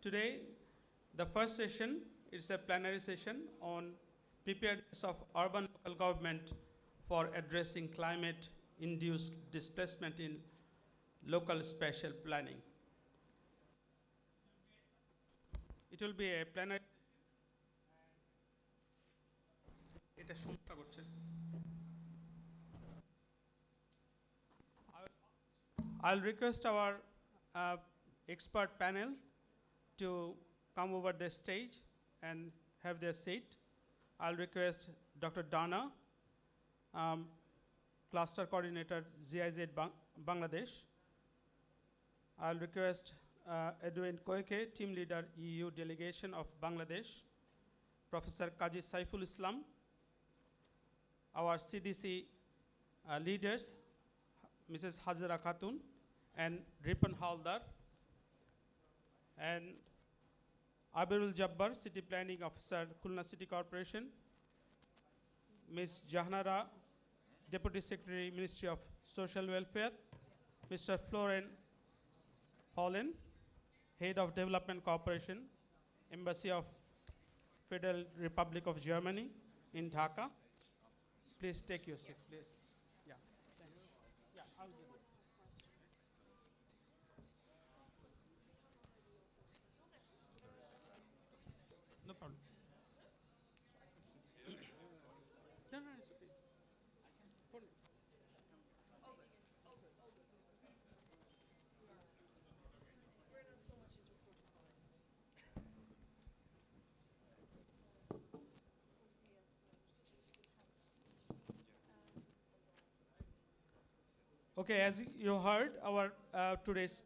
Today, the first session is a plenary session on preparedness of urban local government for addressing climate-induced displacement in local spatial planning. It will be a plenary. এটা সমস্যা করছে। I'll request our expert panel to come over the stage and have their seat. I'll request Dr. Dana, Cluster Coordinator, GIZ Bangladesh. I'll request Edwin Koike, Team Leader, EU Delegation of Bangladesh. Professor Kaji Saiful Islam, our CDC leaders, Mrs. Hajra Khatun and Ripan Haldar, and Abirul Jabbar, City Planning Officer, Khulna City Corporation, Ms. Jahnara, Deputy Secretary, Ministry of Social Welfare, Mr. Florian Hollen, Head of Development Cooperation, Embassy of Federal Republic of Germany in Dhaka. Please take your seat, please. Yeah, thanks. Yeah, I'll give it. No problem. No, it's okay. Okay, as you heard, our today's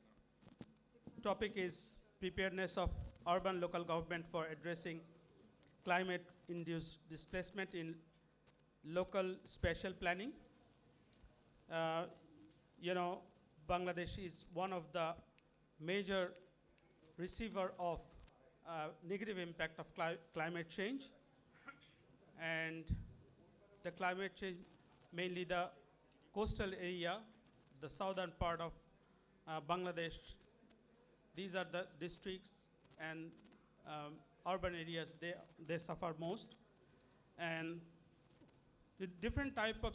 topic is preparedness of urban local government for addressing climate-induced displacement in local spatial planning. Bangladesh is one of the major receiver of negative impact of climate change, and the climate change, mainly the coastal area, the southern part of Bangladesh. These are the districts and urban areas, they suffer most. And the different type of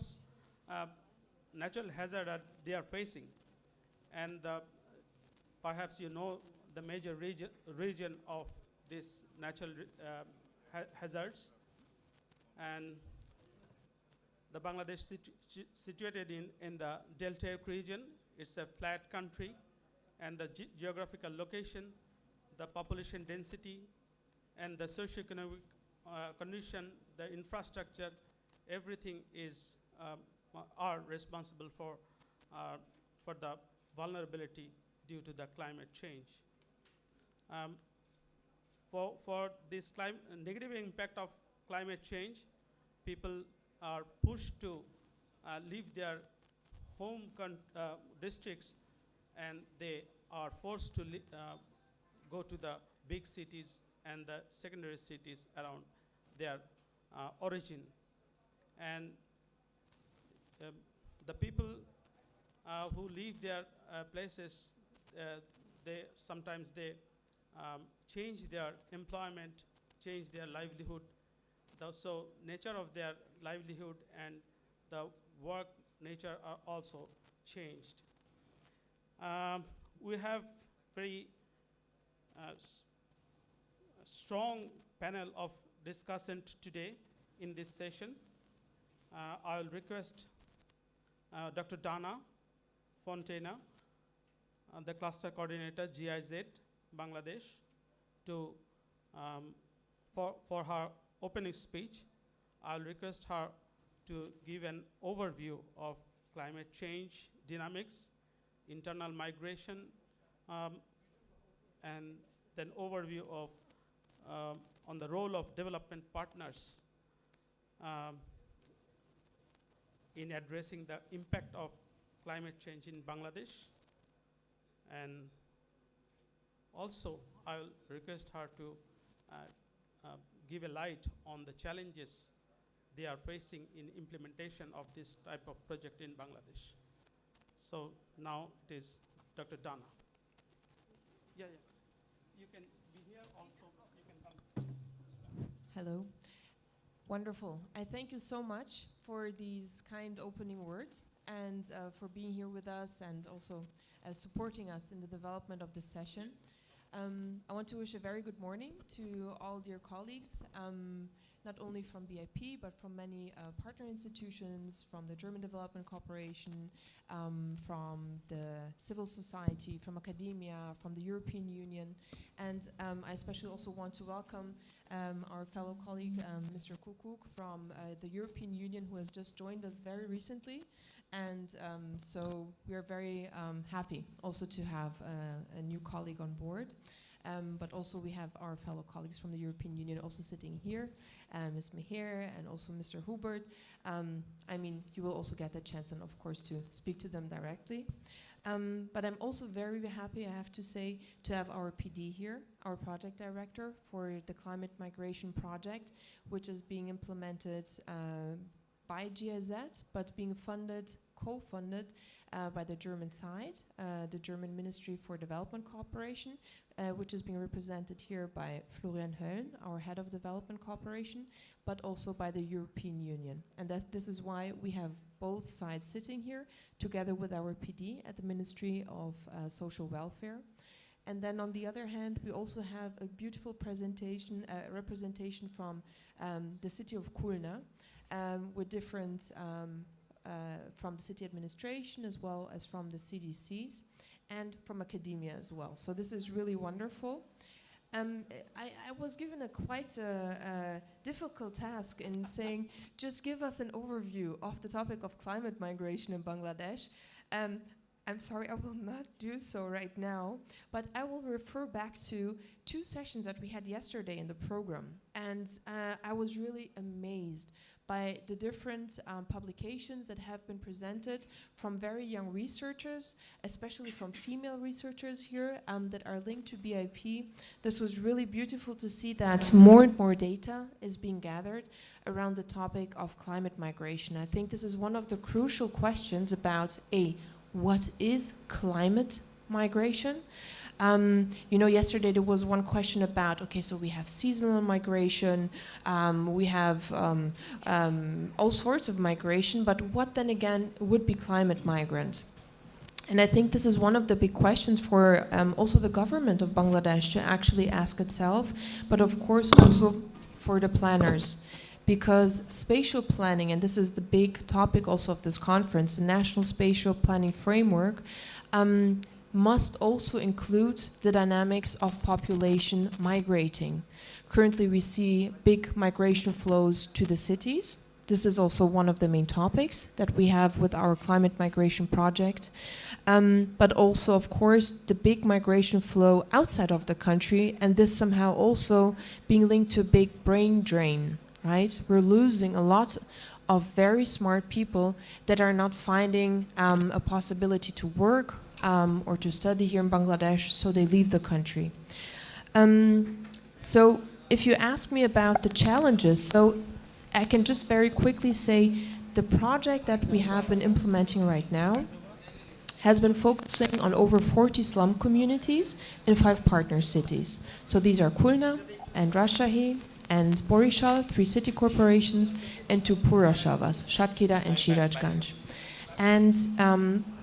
natural hazard they are facing. And perhaps you know the major region of these natural hazards. And the Bangladesh situated in the deltaic region. It's a flat country, and the geographical location, the population density, and the socioeconomic condition, the infrastructure, everything is are responsible for the vulnerability due to the climate change. For this negative impact of climate change, people are pushed to leave their home districts, and they are forced to go to the big cities and the secondary cities around their origin. And the people who leave their places, they sometimes change their employment, change their livelihood. So nature of their livelihood and the work nature are also changed. We have very strong panel of discussants today in this session. I'll request Dr. Dana Fontena, the Cluster Coordinator, GIZ, Bangladesh, for her opening speech. I'll request her to give an overview of climate change dynamics, internal migration, and then overview of on the role of development partners in addressing the impact of climate change in Bangladesh. And also, I'll request her to give a light on the challenges they are facing in implementation of this type of project in Bangladesh. So now it is Dr. Dana. Yeah. You can be here also, you can come. Hello. Wonderful. I thank you so much for these kind opening words and for being here with us and also supporting us in the development of this session. I want to wish a very good morning to all dear colleagues, not only from BIP, but from many partner institutions, from the German Development Corporation, from the civil society, from academia, from the European Union. And I especially also want to welcome our fellow colleague, Mr. Kukuk from the European Union, who has just joined us very recently. And so we are very happy also to have a new colleague on board. But also we have our fellow colleagues from the European Union also sitting here, Ms. Meher and also Mr. Hubert. I mean, you will also get the chance and of course to speak to them directly. But I'm also very happy, I have to say, to have our PD here, our project director for the climate migration project, which is being implemented by GIZ, but being funded, co-funded by the German side, the German Ministry for Development Cooperation, which is being represented here by Florian Hölln, our head of development cooperation, but also by the European Union. And this is why we have both sides sitting here together with our PD at the Ministry of Social Welfare. And then on the other hand, we also have a beautiful presentation, representation from the city of Kulna, with different from the city administration as well as from the CDCs and from academia as well. So this is really wonderful. I was given a quite a difficult task in saying, just give us an overview of the topic of climate migration in Bangladesh. I'm sorry, I will not do so right now, but I will refer back to 2 sessions that we had yesterday in the program. And I was really amazed by the different publications that have been presented from very young researchers, especially from female researchers here that are linked to BIP. This was really beautiful to see that more and more data is being gathered around the topic of climate migration. I think this is one of the crucial questions about what is climate migration? You know, yesterday there was one question about, okay, so we have seasonal migration, we have all sorts of migration, but what then again would be climate migrant? And I think this is one of the big questions for also the government of Bangladesh to actually ask itself, but of course also for the planners. Because spatial planning, and this is the big topic also of this conference, the National Spatial Planning Framework, must also include the dynamics of population migrating. Currently we see big migration flows to the cities. This is also one of the main topics that we have with our climate migration project. But also, of course, the big migration flow outside of the country, and this somehow also being linked to a big brain drain, right? We're losing a lot of very smart people that are not finding a possibility to work or to study here in Bangladesh, so they leave the country. So if you ask me about the challenges, so I can just very quickly say the project that we have been implementing right now has been focusing on over 40 slum communities in 5 partner cities. So these are Kulna and Rajshahi and Borishal, 3 city corporations, and 2 Purashavas, Shatkira and Shirajganj. And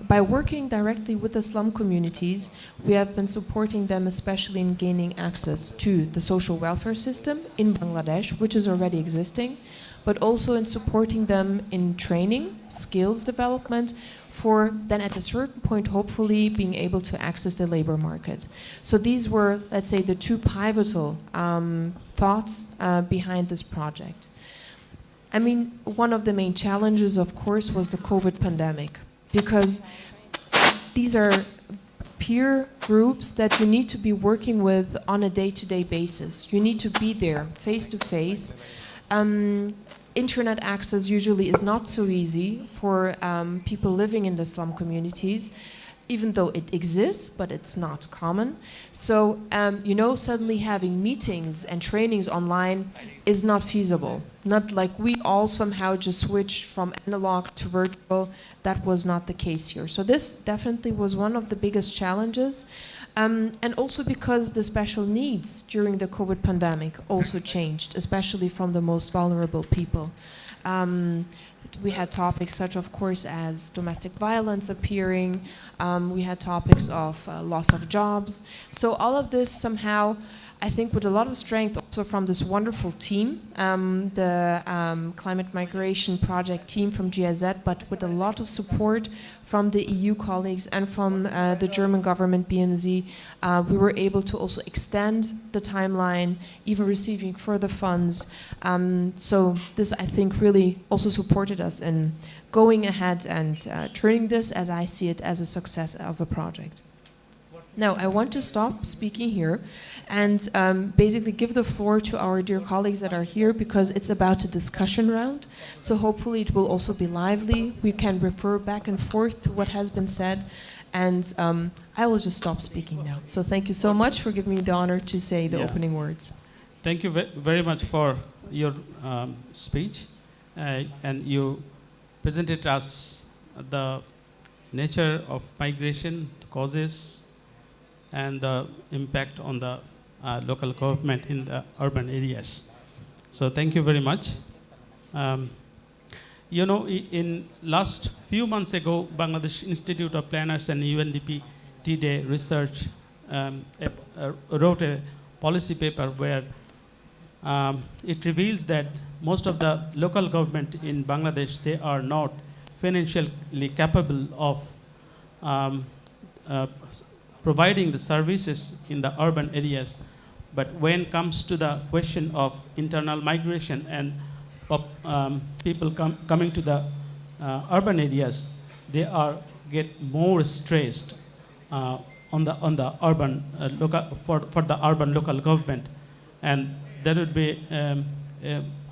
by working directly with the slum communities, we have been supporting them, especially in gaining access to the social welfare system in Bangladesh, which is already existing, but also in supporting them in training, skills development, for then at a certain point, hopefully being able to access the labor market. So these were, let's say, the 2 pivotal thoughts behind this project. I mean, one of the main challenges, of course, was the COVID pandemic, because these are peer groups that you need to be working with on a day-to-day basis. You need to be there face-to-face. Internet access usually is not so easy for people living in the slum communities. even though it exists, but it's not common. So, suddenly having meetings and trainings online is not feasible. Not like we all somehow just switched from analog to virtual. That was not the case here. So this definitely was one of the biggest challenges. And also because the special needs during the COVID pandemic also changed, especially from the most vulnerable people. We had topics such, of course, as domestic violence appearing. We had topics of loss of jobs. So all of this somehow, I think, with a lot of strength also from this wonderful team, the Climate Migration Project team from GIZ, but with a lot of support from the EU colleagues and from the German government, BMZ, we were able to also extend the timeline, even receiving further funds. So this, I think, really also supported us in going ahead and turning this, as I see it, as a success of a project. Now, I want to stop speaking here and basically give the floor to our dear colleagues that are here, because it's about a discussion round. So hopefully it will also be lively. We can refer back and forth to what has been said. And I will just stop speaking now. So thank you so much for giving me the honor to say the opening words. Thank you very much for your speech. And you presented us the nature of migration, causes, and the impact on the local government in the urban areas. So thank you very much. In last few months ago, Bangladesh Institute of Planners and UNDP T-Day Research wrote a policy paper where it reveals that most of the local government in Bangladesh, they are not financially capable of providing the services in the urban areas. But when it comes to the question of internal migration and people coming to the urban areas, they get more stressed on the urban for the urban local government, and that would be.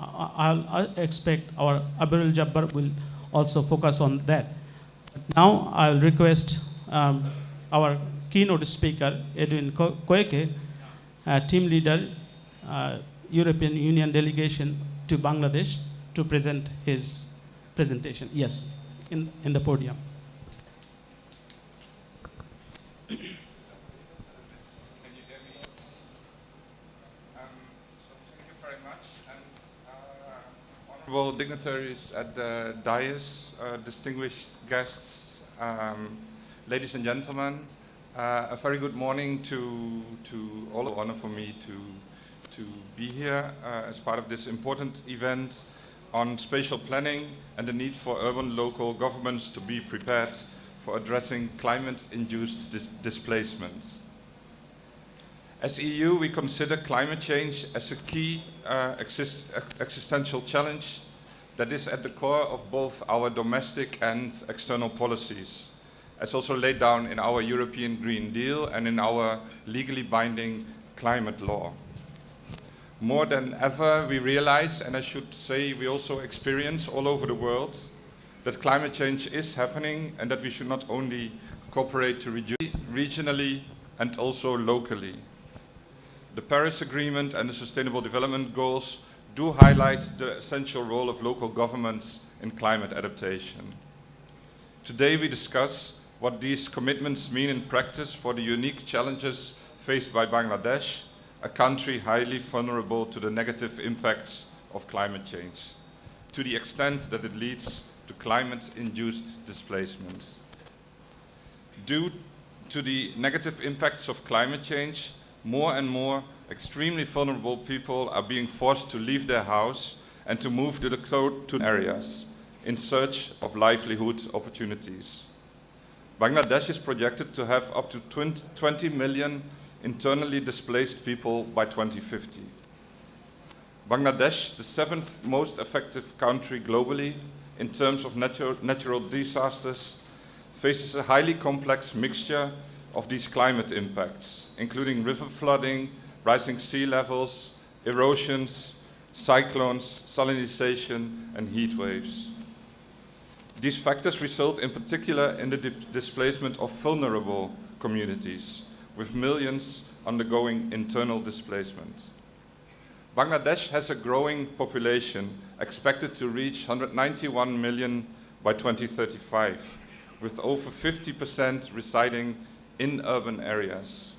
I expect our Abirul Jabbar will also focus on that. Now I'll request our keynote speaker, Edwin Koike, team leader, European Union delegation to Bangladesh, to present his presentation. Yes, in the podium. Can you hear me? So thank you very much. And honorable dignitaries at the dais, distinguished guests, ladies and gentlemen, a very good morning to all. An honor for me to be here as part of this important event on spatial planning and the need for urban local governments to be prepared for addressing climate-induced displacement. As EU, we consider climate change as a key existential challenge that is at the core of both our domestic and external policies, as also laid down in our European Green Deal and in our legally binding climate law. More than ever, we realize, and I should say we also experience all over the world, that climate change is happening and that we should not only cooperate to reduce regionally and also locally. The Paris Agreement and the Sustainable Development Goals do highlight the essential role of local governments in climate adaptation. Today we discuss what these commitments mean in practice for the unique challenges faced by Bangladesh, a country highly vulnerable to the negative impacts of climate change, to the extent that it leads to climate-induced displacement. Due to the negative impacts of climate change, more and more extremely vulnerable people are being forced to leave their house and to move to the close areas in search of livelihood opportunities. Bangladesh is projected to have up to 20 million internally displaced people by 2050. Bangladesh, the 7th most effective country globally in terms of natural disasters, faces a highly complex mixture of these climate impacts, including river flooding, rising sea levels, erosions, cyclones, salinization, and heat waves. These factors result in particular in the displacement of vulnerable communities, with millions undergoing internal displacement. Bangladesh has a growing population expected to reach 191 million by 2035, with over 50% residing in urban areas.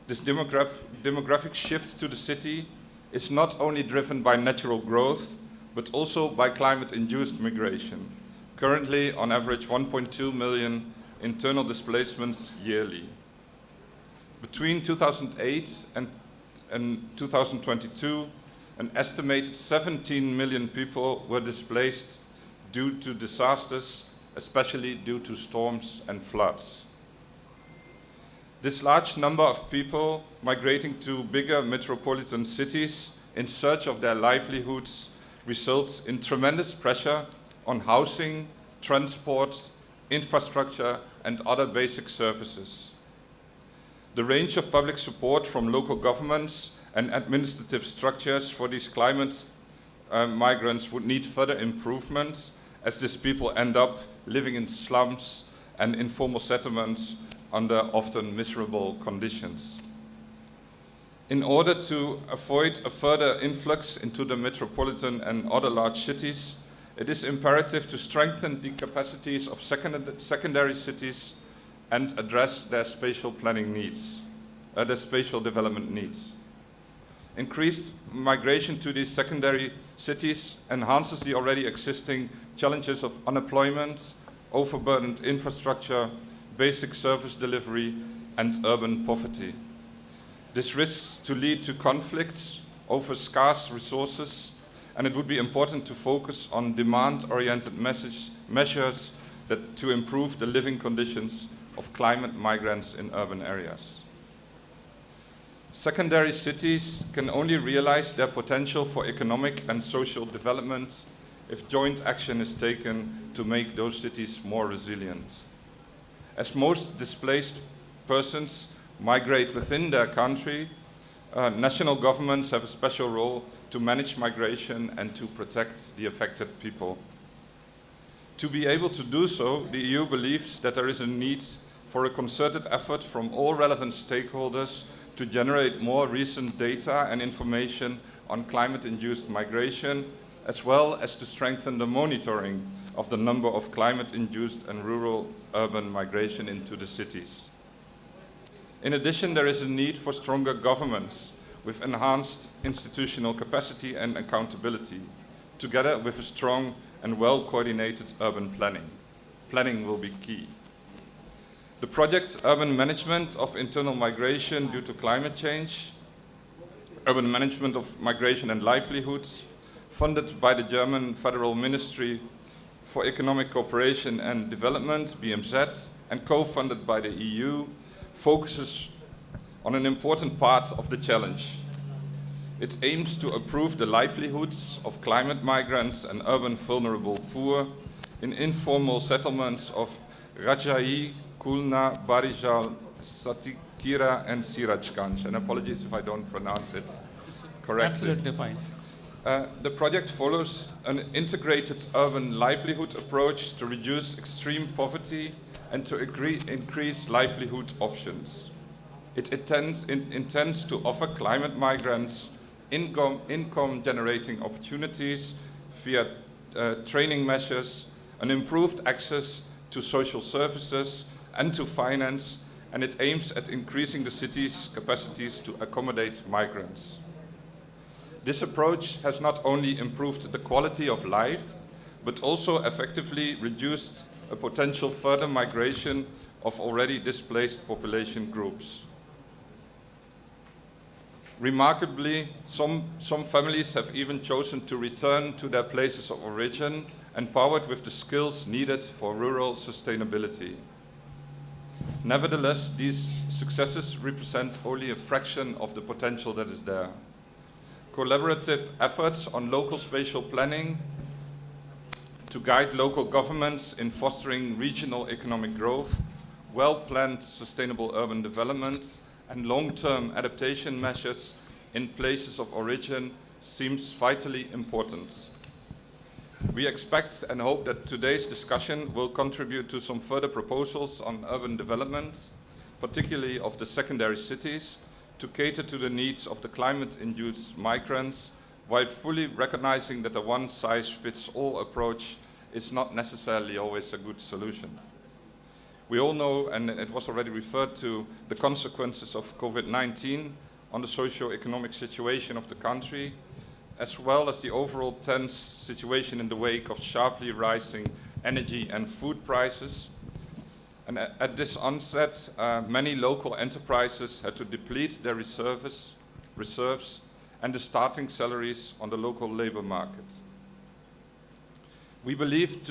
This demographic shift to the city is not only driven by natural growth, but also by climate-induced migration. Currently, on average, 1.2 million internal displacements yearly. Between 2008 and 2022, an estimated 17 million people were displaced due to disasters, especially due to storms and floods. This large number of people migrating to bigger metropolitan cities in search of their livelihoods results in tremendous pressure on housing, transport, infrastructure, and other basic services. The range of public support from local governments and administrative structures for these climate migrants would need further improvement, as these people end up living in slums and informal settlements under often miserable conditions. In order to avoid a further influx into the metropolitan and other large cities, it is imperative to strengthen the capacities of secondary cities and address their spatial planning needs, their spatial development needs. Increased migration to these secondary cities enhances the already existing challenges of unemployment, overburdened infrastructure, basic service delivery, and urban poverty. This risks to lead to conflicts over scarce resources, and it would be important to focus on demand-oriented measures to improve the living conditions of climate migrants in urban areas. Secondary cities can only realize their potential for economic and social development if joint action is taken to make those cities more resilient. As most displaced persons migrate within their country, national governments have a special role to manage migration and to protect the affected people. To be able to do so, the EU believes that there is a need for a concerted effort from all relevant stakeholders to generate more recent data and information on climate-induced migration, as well as to strengthen the monitoring of the number of climate-induced and rural-urban migration into the cities. In addition, there is a need for stronger governments with enhanced institutional capacity and accountability, together with a strong and well-coordinated urban planning. Planning will be key. The project Urban Management of Internal Migration Due to Climate Change, Urban Management of Migration and Livelihoods, funded by the German Federal Ministry for Economic Cooperation and Development, BMZ, and co-funded by the EU, focuses on an important part of the challenge. It aims to improve the livelihoods of climate migrants and urban vulnerable poor in informal settlements of Rajai, Kulna, Barijal, Satikira, and Sirajganj. And apologies if I don't pronounce it correctly. Absolutely fine. The project follows an integrated urban livelihood approach to reduce extreme poverty and to increase livelihood options. It intends to offer climate migrants income-generating opportunities via training measures, an improved access to social services and to finance, and it aims at increasing the city's capacities to accommodate migrants. This approach has not only improved the quality of life, but also effectively reduced a potential further migration of already displaced population groups. Remarkably, some families have even chosen to return to their places of origin, empowered with the skills needed for rural sustainability. Nevertheless, these successes represent only a fraction of the potential that is there. Collaborative efforts on local spatial planning to guide local governments in fostering regional economic growth, well-planned sustainable urban development, and long-term adaptation measures in places of origin seems vitally important. We expect and hope that today's discussion will contribute to some further proposals on urban development, particularly of the secondary cities, to cater to the needs of the climate-induced migrants, while fully recognizing that a one-size-fits-all approach is not necessarily always a good solution. We all know, and it was already referred to, the consequences of COVID-19 on the socio-economic situation of the country, as well as the overall tense situation in the wake of sharply rising energy and food prices. And at this onset, many local enterprises had to deplete their reserves and the starting salaries on the local labor market. We believe it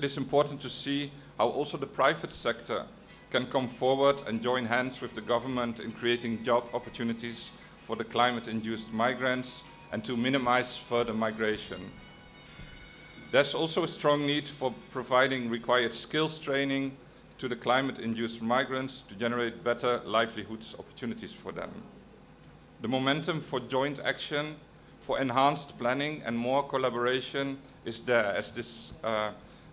is important to see how also the private sector can come forward and join hands with the government in creating job opportunities for the climate-induced migrants and to minimize further migration. There's also a strong need for providing required skills training to the climate-induced migrants to generate better livelihoods opportunities for them. The momentum for joint action, for enhanced planning and more collaboration is there, as this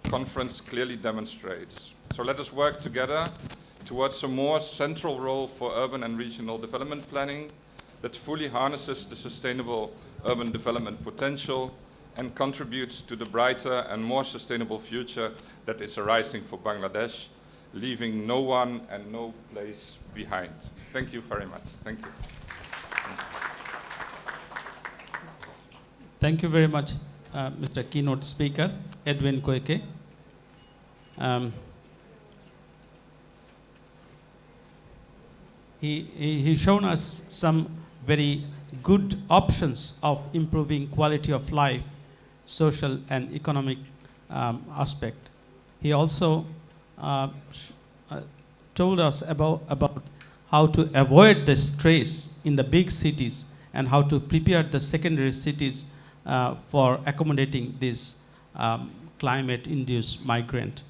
conference clearly demonstrates. So let us work together towards a more central role for urban and regional development planning that fully harnesses the sustainable urban development potential and contributes to the brighter and more sustainable future that is arising for Bangladesh, leaving no one and no place behind. Thank you very much. Thank you. Thank you very much, Mr. Keynote Speaker, Edwin Koike. He shown us some very good options of improving quality of life, social and economic aspect. He also told us about how to avoid the stress in the big cities and how to prepare the secondary cities for accommodating this climate-induced migrant.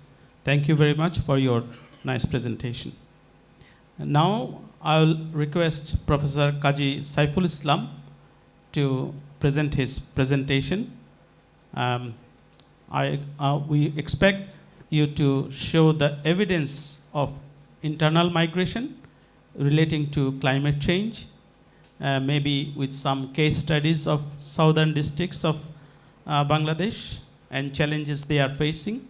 Thank you very much for your nice presentation. Now I'll request Professor Kaji Saiful Islam to present his presentation. We expect you to show the evidence of internal migration relating to climate change, maybe with some case studies of southern districts of Bangladesh and challenges they are facing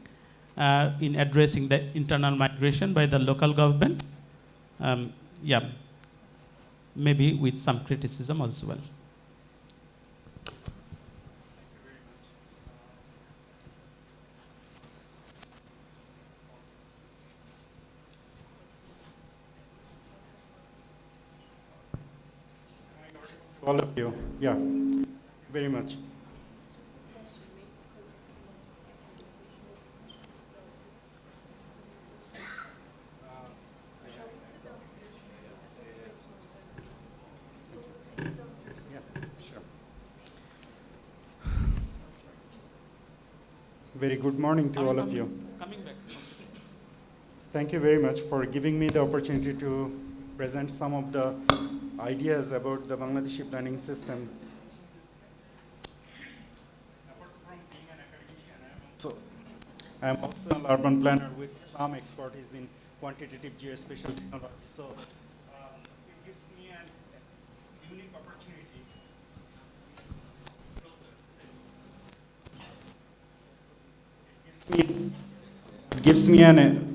in addressing the internal migration by the local government. Maybe with some criticism as well. All of you, yeah, very much. Very good morning to all of you. Coming back. Thank you very much for giving me the opportunity to present some of the ideas about the Bangladeshi planning system. Apart from being an academician, I'm also an urban planner with some expertise in quantitative geospatial technology. So it gives me an unique opportunity. It gives me an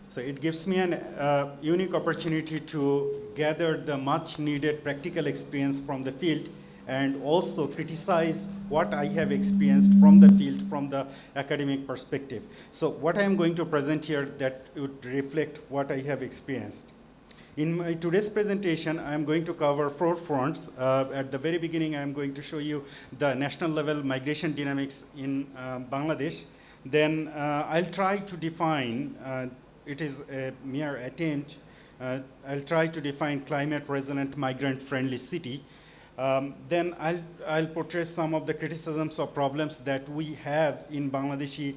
So it gives me a unique opportunity to gather the much needed practical experience from the field and also criticize what I have experienced from the field from the academic perspective. So what I am going to present here that would reflect what I have experienced. In my today's presentation, I am going to cover 4 fronts. At the very beginning, I am going to show you the national level migration dynamics in Bangladesh. Then I'll try to define it is a mere attempt. I'll try to define climate-resilient, migrant-friendly city. Then I'll portray some of the criticisms or problems that we have in Bangladeshi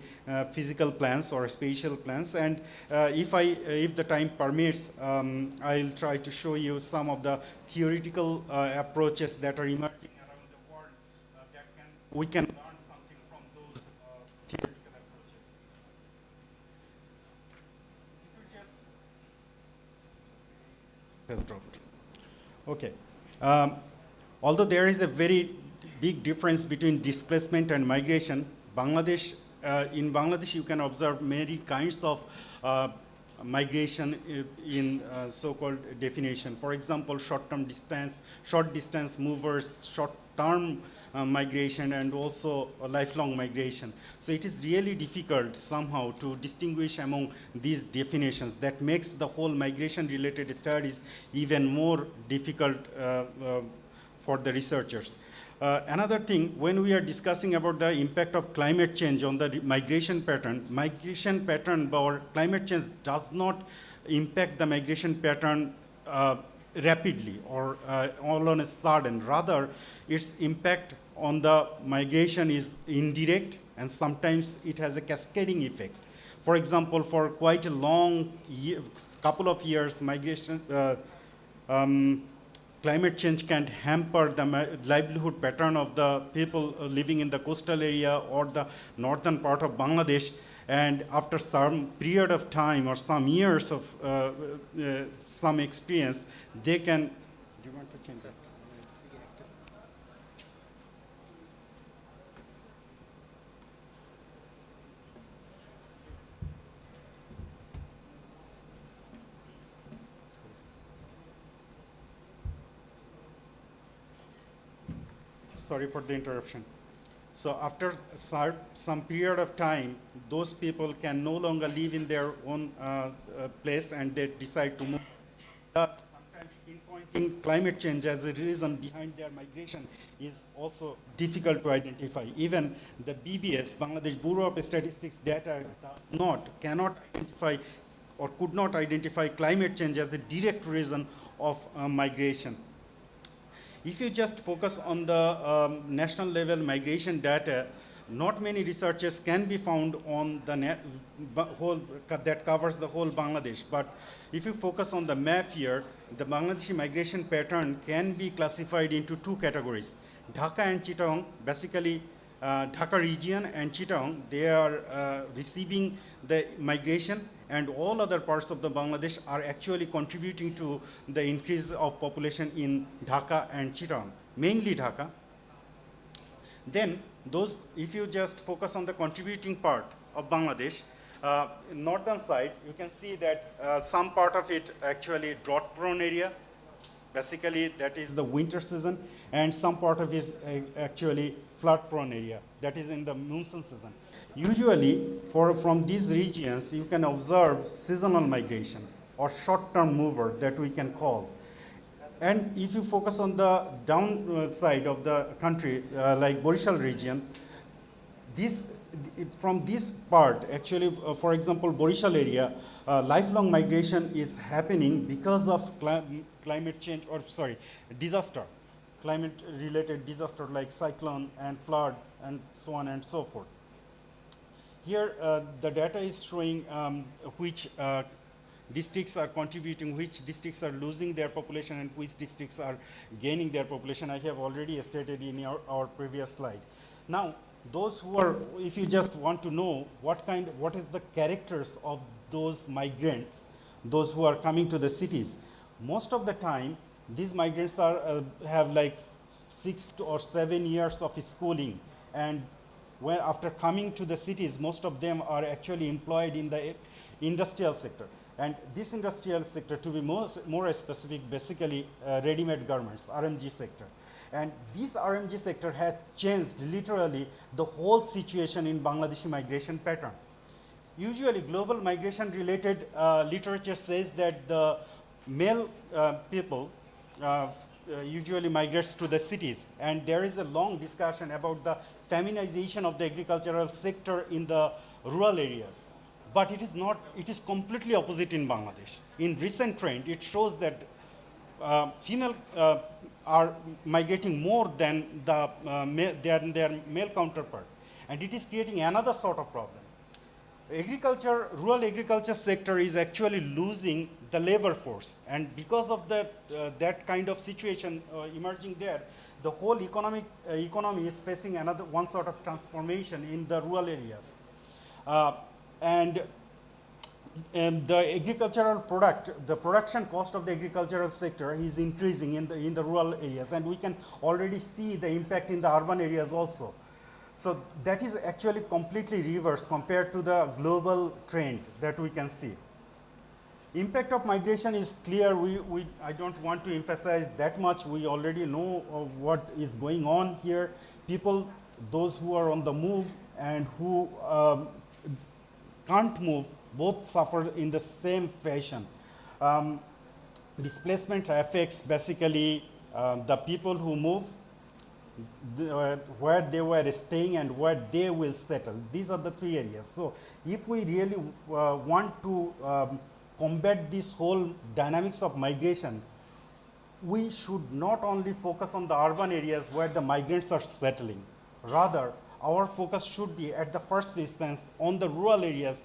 physical plans or spatial plans. And if the time permits, I'll try to show you some of the theoretical approaches that are emerging around the world we can learn something from those theoretical approaches. Has dropped. Okay. Although there is a very big difference between displacement and migration, in Bangladesh you can observe many kinds of migration in so-called definition. For example, short distance movers, short-term migration, and also lifelong migration. So it is really difficult somehow to distinguish among these definitions. That makes the whole migration-related studies even more difficult for the researchers. Another thing, when we are discussing about the impact of climate change on the migration pattern or climate change does not impact the migration pattern rapidly or all on a sudden. Rather, its impact on the migration is indirect, and sometimes it has a cascading effect. For example, for quite a long couple of years, climate change can hamper the livelihood pattern of the people living in the coastal area or the northern part of Bangladesh. And after some period of time or some years of some experience, they can. Do you want to change that? Sorry for the interruption. So after some period of time, those people can no longer live in their own place, and they decide to move. Thus, sometimes pinpointing climate change as a reason behind their migration is also difficult to identify. Even the BBS, Bangladesh Bureau of Statistics data, cannot identify or could not identify climate change as a direct reason of migration. If you just focus on the national level migration data, not many researches can be found on the whole that covers the whole Bangladesh. But if you focus on the map here, the Bangladeshi migration pattern can be classified into two categories. Dhaka and Chittagong, basically Dhaka region and Chittagong, they are receiving the migration, and all other parts of the Bangladesh are actually contributing to the increase of population in Dhaka and Chittagong, mainly Dhaka. Then if you just focus on the contributing part of Bangladesh, northern side, you can see that some part of it actually drought-prone area. Basically, that is the winter season, and some part of it is actually flood-prone area. That is in the monsoon season. Usually, from these regions, you can observe seasonal migration or short-term mover that we can call. And if you focus on the downside of the country, like Borishal region, from this part, actually, for example, Borishal area, lifelong migration is happening because of climate change, disaster, climate-related disaster like cyclone and flood and so on and so forth. Here, the data is showing which districts are contributing, which districts are losing their population, and which districts are gaining their population. I have already stated in our previous slide. Now, those who are, if you just want to know what is the characters of those migrants, those who are coming to the cities, most of the time, these migrants have like 6 or 7 years of schooling, and after coming to the cities, most of them are actually employed in the industrial sector. And this industrial sector, to be more specific, basically ready-made garments, RMG sector. And this RMG sector has changed literally the whole situation in Bangladeshi migration pattern. Usually, global migration-related literature says that the male people usually migrates to the cities, and there is a long discussion about the feminization of the agricultural sector in the rural areas. But it is not, it is completely opposite in Bangladesh. In recent trend, it shows that female are migrating more than their male counterpart. And it is creating another sort of problem. Rural agriculture sector is actually losing the labor force. And because of that kind of situation emerging there, the whole economy is facing one sort of transformation in the rural areas. And the agricultural the production cost of the agricultural sector is increasing in the rural areas, and we can already see the impact in the urban areas also. So that is actually completely reversed compared to the global trend that we can see. Impact of migration is clear. I don't want to emphasize that much. We already know what is going on here. People, those who are on the move and who can't move, both suffer in the same fashion. Displacement affects basically the people who move, where they were staying and where they will settle. These are the three areas. So if we really want to combat this whole dynamics of migration, we should not only focus on the urban areas where the migrants are settling. Rather, our focus should be at the first instance on the rural areas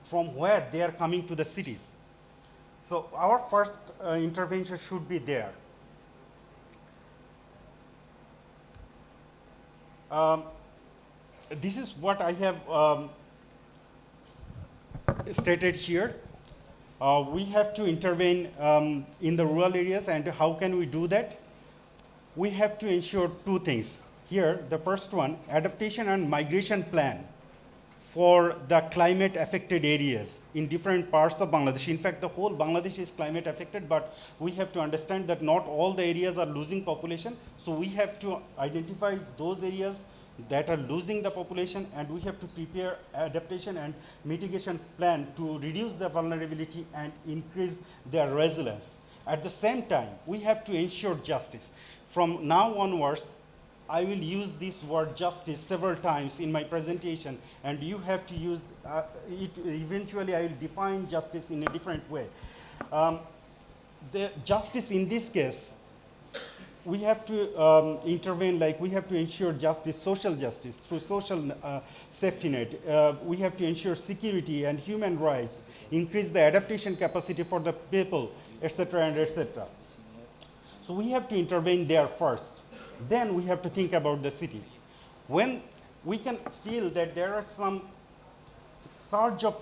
from where they are coming to the cities. So our first intervention should be there. This is what I have stated here. We have to intervene in the rural areas, and how can we do that? We have to ensure two things. Here, the first one, adaptation and migration plan for the climate affected areas in different parts of Bangladesh. In fact, the whole Bangladesh is climate affected, but we have to understand that not all the areas are losing population. So we have to identify those areas that are losing the population, and we have to prepare adaptation and mitigation plan to reduce the vulnerability and increase their resilience. At the same time, we have to ensure justice. From now onwards, I will use this word justice several times in my presentation, and you have to use it. Eventually, I will define justice in a different way. The justice in this case, we have to intervene, like we have to ensure justice, social justice through social safety net. We have to ensure security and human rights, increase the adaptation capacity for the people, etc., and etc. So we have to intervene there first. Then we have to think about the cities. When we can feel that there are some surge of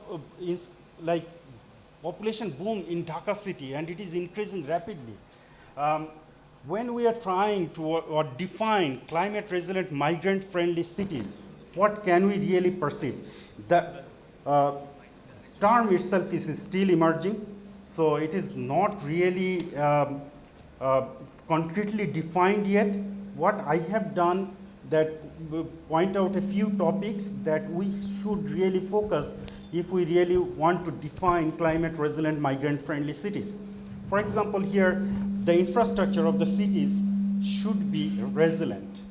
like population boom in Dhaka city, and it is increasing rapidly. When we are trying to or define climate resilient migrant friendly cities, what can we really perceive? The term itself is still emerging, so it is not really concretely defined yet. What I have done that point out a few topics that we should really focus if we really want to define climate resilient migrant friendly cities. For example, here the infrastructure of the cities should be resilient,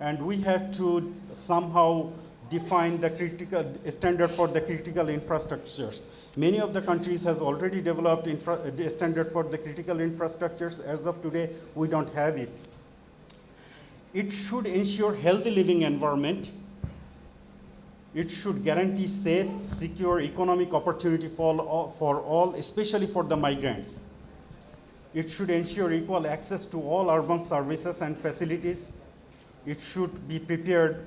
and we have to somehow define the critical standard for the critical infrastructures. Many of the countries has already developed a standard for the critical infrastructures. As of today, we don't have it. It should ensure healthy living environment. It should guarantee safe, secure economic opportunity for all, especially for the migrants. It should ensure equal access to all urban services and facilities. It should be prepared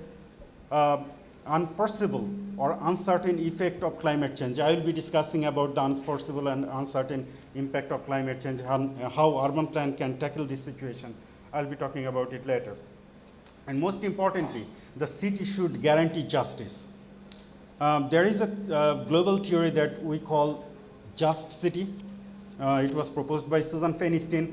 unforeseeable or uncertain effect of climate change. I will be discussing about the unforeseeable and uncertain impact of climate change, how urban plan can tackle this situation. I'll be talking about it later. And most importantly, the city should guarantee justice. There is a global theory that we call just city. It was proposed by Susan Feinstein.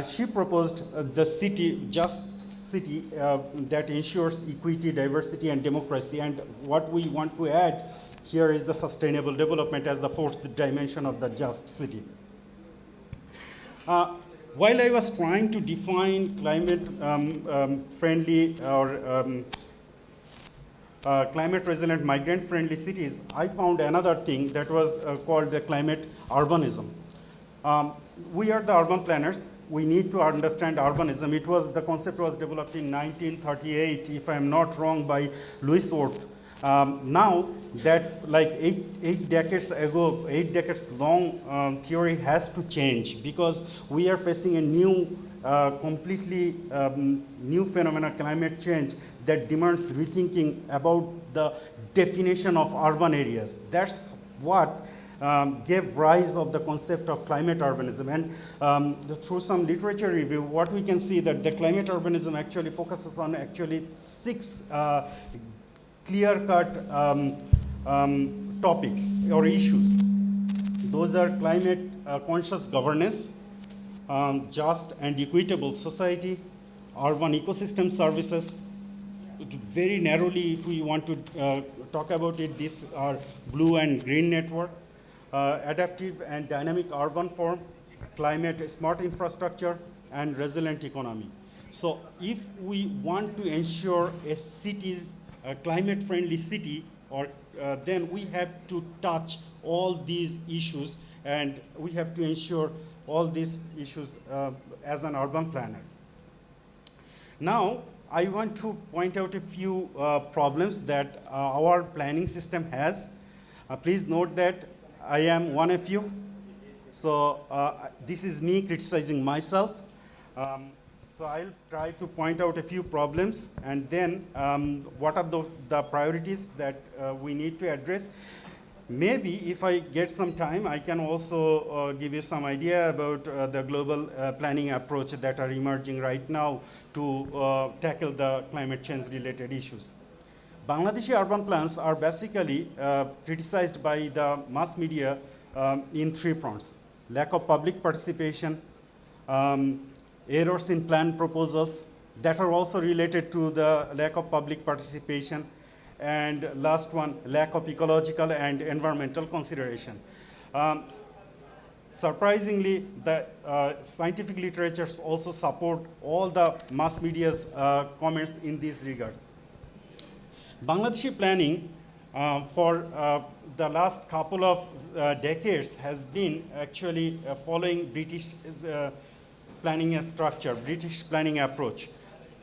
She proposed the city, just city that ensures equity, diversity, and democracy. And what we want to add here is the sustainable development as the fourth dimension of the just city. While I was trying to define climate friendly or climate resilient migrant friendly cities, I found another thing that was called the climate urbanism. We are the urban planners, we need to understand urbanism. The concept was developed in 1938, if I'm not wrong, by Louis Worth. Now that like eight decades ago, 8 decades long theory has to change because we are facing a new, completely new phenomenon, climate change, that demands rethinking about the definition of urban areas. That's what gave rise of the concept of climate urbanism. And through some literature review, what we can see that the climate urbanism actually focuses on actually 6 clear-cut topics or issues. Those are climate conscious governance, just and equitable society, urban ecosystem services. Very narrowly, if we want to talk about it, these are blue and green network, adaptive and dynamic urban form, climate smart infrastructure, and resilient economy. So if we want to ensure a city's a climate-friendly city, or then we have to touch all these issues, and we have to ensure all these issues as an urban planner. Now, I want to point out a few problems that our planning system has. Please note that I am one of you. So this is me criticizing myself. So I'll try to point out a few problems, and then what are the priorities that we need to address. Maybe if I get some time, I can also give you some idea about the global planning approach that are emerging right now to tackle the climate change related issues. Bangladeshi urban plans are basically criticized by the mass media in 3 fronts: lack of public participation, errors in plan proposals that are also related to the lack of public participation, and last one, lack of ecological and environmental consideration. Surprisingly, the scientific literatures also support all the mass media's comments in these regards. Bangladeshi planning for the last couple of decades has been actually following British planning structure, British planning approach.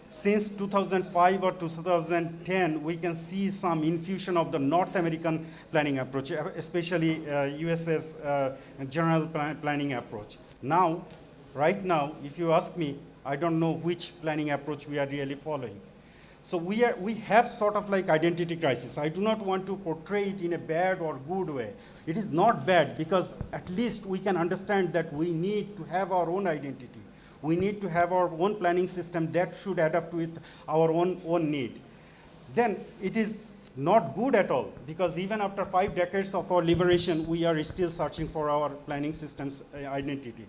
Since 2005 or 2010, we can see some infusion of the North American planning approach, especially US's general planning approach. Now, right now, if you ask me, I don't know which planning approach we are really following. So we have sort of like identity crisis. I do not want to portray it in a bad or good way. It is not bad because at least we can understand that we need to have our own identity. We need to have our own planning system that should adapt to it, our own need. Then it is not good at all because even after 5 decades of our liberation, we are still searching for our planning system's identity.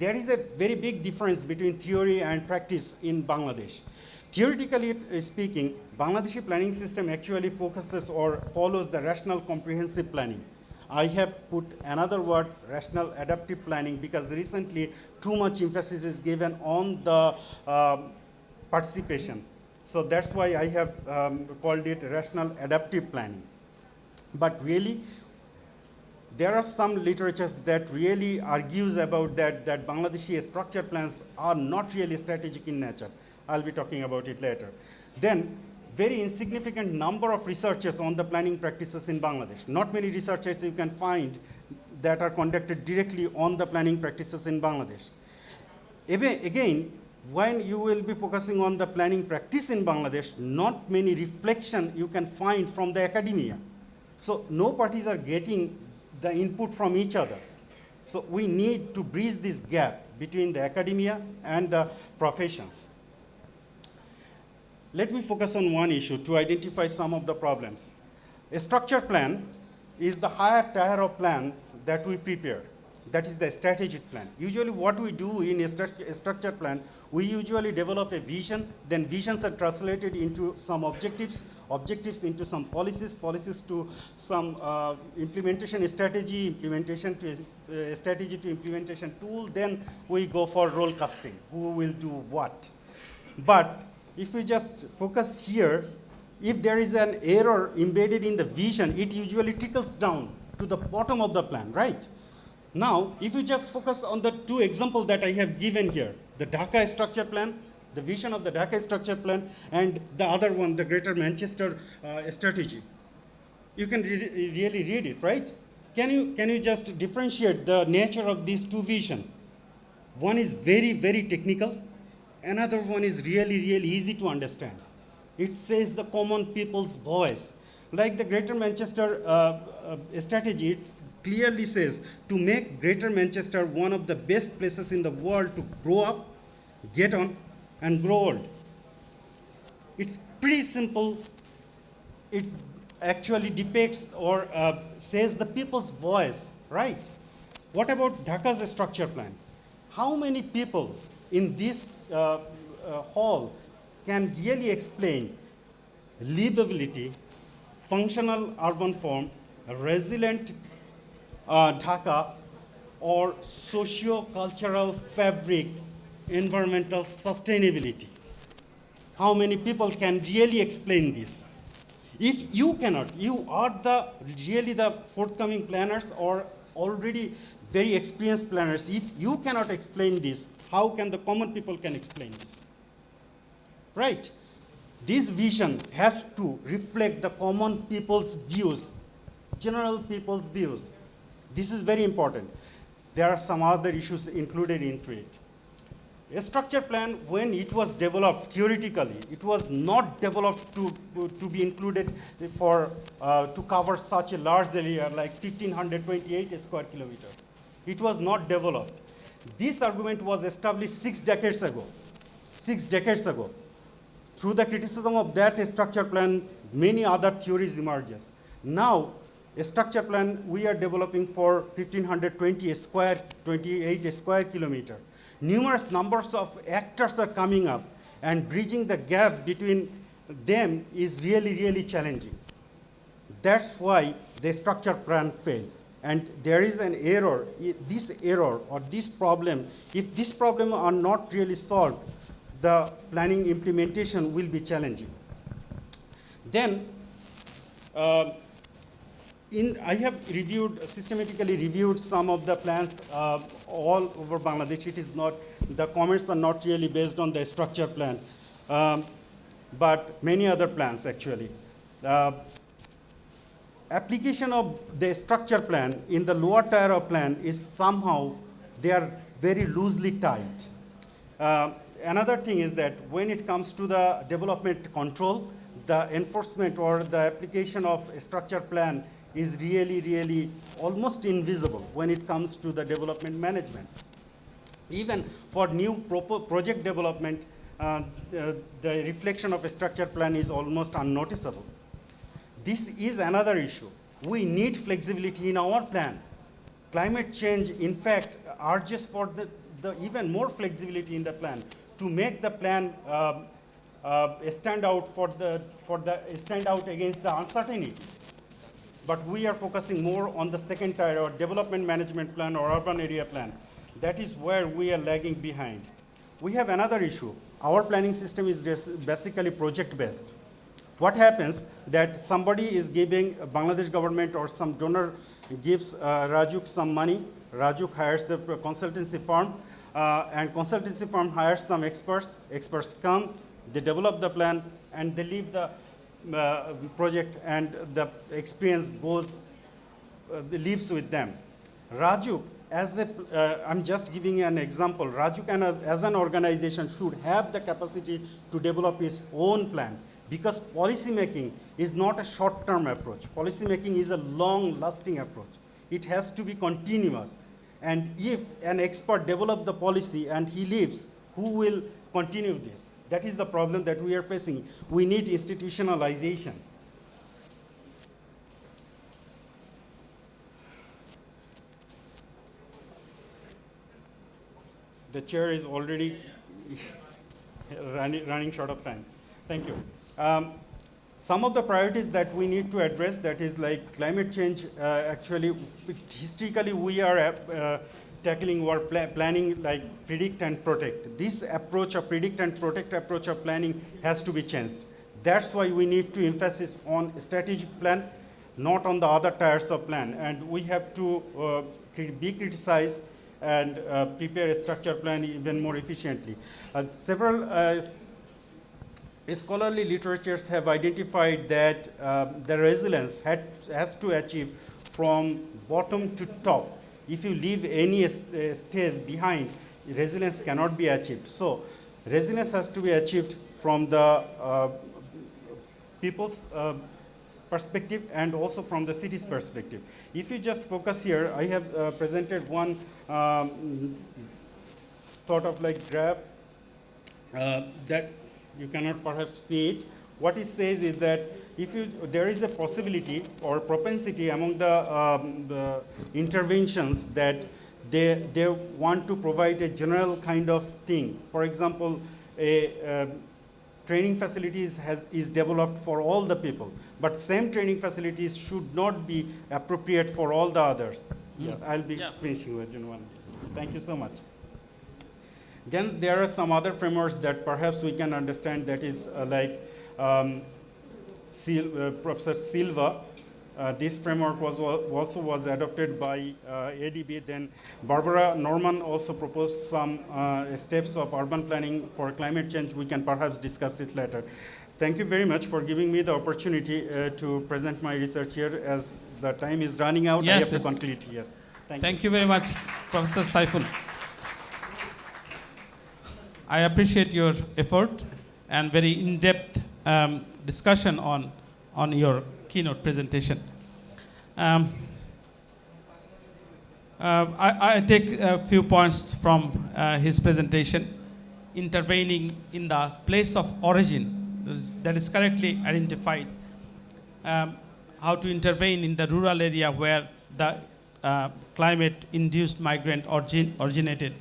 There is a very big difference between theory and practice in Bangladesh. Theoretically speaking, Bangladeshi planning system actually focuses or follows the rational comprehensive planning. I have put another word, rational adaptive planning, because recently too much emphasis is given on the participation. So that's why I have called it rational adaptive planning. But really, there are some literatures that really argues about that Bangladeshi structured plans are not really strategic in nature. I'll be talking about it later. Then, very insignificant number of researchers on the planning practices in Bangladesh. Not many researchers you can find that are conducted directly on the planning practices in Bangladesh. Again, when you will be focusing on the planning practice in Bangladesh, not many reflection you can find from the academia. So no parties are getting the input from each other. So we need to bridge this gap between the academia and the professions. Let me focus on one issue to identify some of the problems. A structured plan is the higher tier of plans that we prepare. That is the strategic plan. Usually what we do in a structured plan, we usually develop a vision, then visions are translated into some objectives, objectives into some policies, policies to some implementation strategy, implementation to strategy to implementation tool, then we go for role casting, who will do what. But if we just focus here, if there is an error embedded in the vision, it usually trickles down to the bottom of the plan, right? Now, if you just focus on the two examples that I have given here, the Dhaka structure plan, the vision of the Dhaka structure plan, and the other one, the Greater Manchester strategy. You can really read it, right? Can you just differentiate the nature of these two visions? One is very, very technical. Another one is really, really easy to understand. It says the common people's voice. Like the Greater Manchester strategy, it clearly says to make Greater Manchester one of the best places in the world to grow up, get on, and grow old. It's pretty simple. It actually depicts or says the people's voice, right? What about Dhaka's structure plan? How many people in this hall can really explain livability, functional urban form, resilient Dhaka, or socio-cultural fabric, environmental sustainability? How many people can really explain this? If you cannot, you are really the forthcoming planners or already very experienced planners. If you cannot explain this, how can the common people can explain this? Right? This vision has to reflect the common people's views, general people's views. This is very important. There are some other issues included into it. A structure plan, when it was developed theoretically, it was not developed to be included to cover such a large area like 1,528 square kilometers. It was not developed. This argument was established 6 decades ago. 6 decades ago. Through the criticism of that structure plan, many other theories emerges. Now, a structure plan we are developing for 1,528 square kilometers. Numerous numbers of actors are coming up, and bridging the gap between them is really, really challenging. That's why the structure plan fails. And there is an error. This error or this problem, if this problem are not really solved, the planning implementation will be challenging. Then, I have systematically reviewed some of the plans all over Bangladesh. It is not, the comments are not really based on the structure plan, but many other plans actually. Application of the structure plan in the lower tier of plan is somehow, they are very loosely tied. Another thing is that when it comes to the development control, the enforcement or the application of a structure plan is really, really almost invisible when it comes to the development management. Even for new project development, the reflection of a structure plan is almost unnoticeable. This is another issue. We need flexibility in our plan. Climate change, in fact, urges for the even more flexibility in the plan to make the plan stand out stand out against the uncertainty. But we are focusing more on the second tier or development management plan or urban area plan. That is where we are lagging behind. We have another issue. Our planning system is just basically project-based. What happens that somebody is giving Bangladesh government or some donor gives Rajuk some money. Rajuk hires the consultancy firm, and consultancy firm hires some experts. Experts come, they develop the plan, and they leave the project, and the experience lives with them. Rajuk, I'm just giving you an example. Rajuk as an organization should have the capacity to develop its own plan, because policy making is not a short-term approach. Policy making is a long-lasting approach. It has to be continuous. And if an expert develops the policy and he leaves, who will continue this? That is the problem that we are facing. We need institutionalization. The chair is already running short of time. Thank you. Some of the priorities that we need to address, that is like climate change, actually, historically we are tackling or planning like predict and protect. This approach of predict and protect approach of planning has to be changed. That's why we need to emphasize on strategic plan, not on the other tiers of plan. And we have to be criticized and prepare a structure plan even more efficiently. Several scholarly literatures have identified that the resilience has to achieve from bottom to top. If you leave any stage behind, resilience cannot be achieved. So resilience has to be achieved from the people's perspective and also from the city's perspective. If you just focus here, I have presented one sort of like graph that you cannot perhaps see it. What it says is that if there is a possibility or propensity among the interventions that they want to provide a general kind of thing. For example, a training facilities is developed for all the people, but same training facilities should not be appropriate for all the others. Yeah, I'll be finishing with one. Thank you so much. Then there are some other frameworks that perhaps we can understand, that is like Professor Silva. This framework also was adopted by ADB. Then Barbara Norman also proposed some steps of urban planning for climate change. We can perhaps discuss it later. Thank you very much for giving me the opportunity to present my research here. As the time is running out, Yes, I have to conclude here. Thank you very much, Professor Saiful. I appreciate your effort and very in-depth discussion on your keynote presentation. I take a few points from his presentation. Intervening in the place of origin, that is correctly identified. How to intervene in the rural area where the climate-induced migrant originated.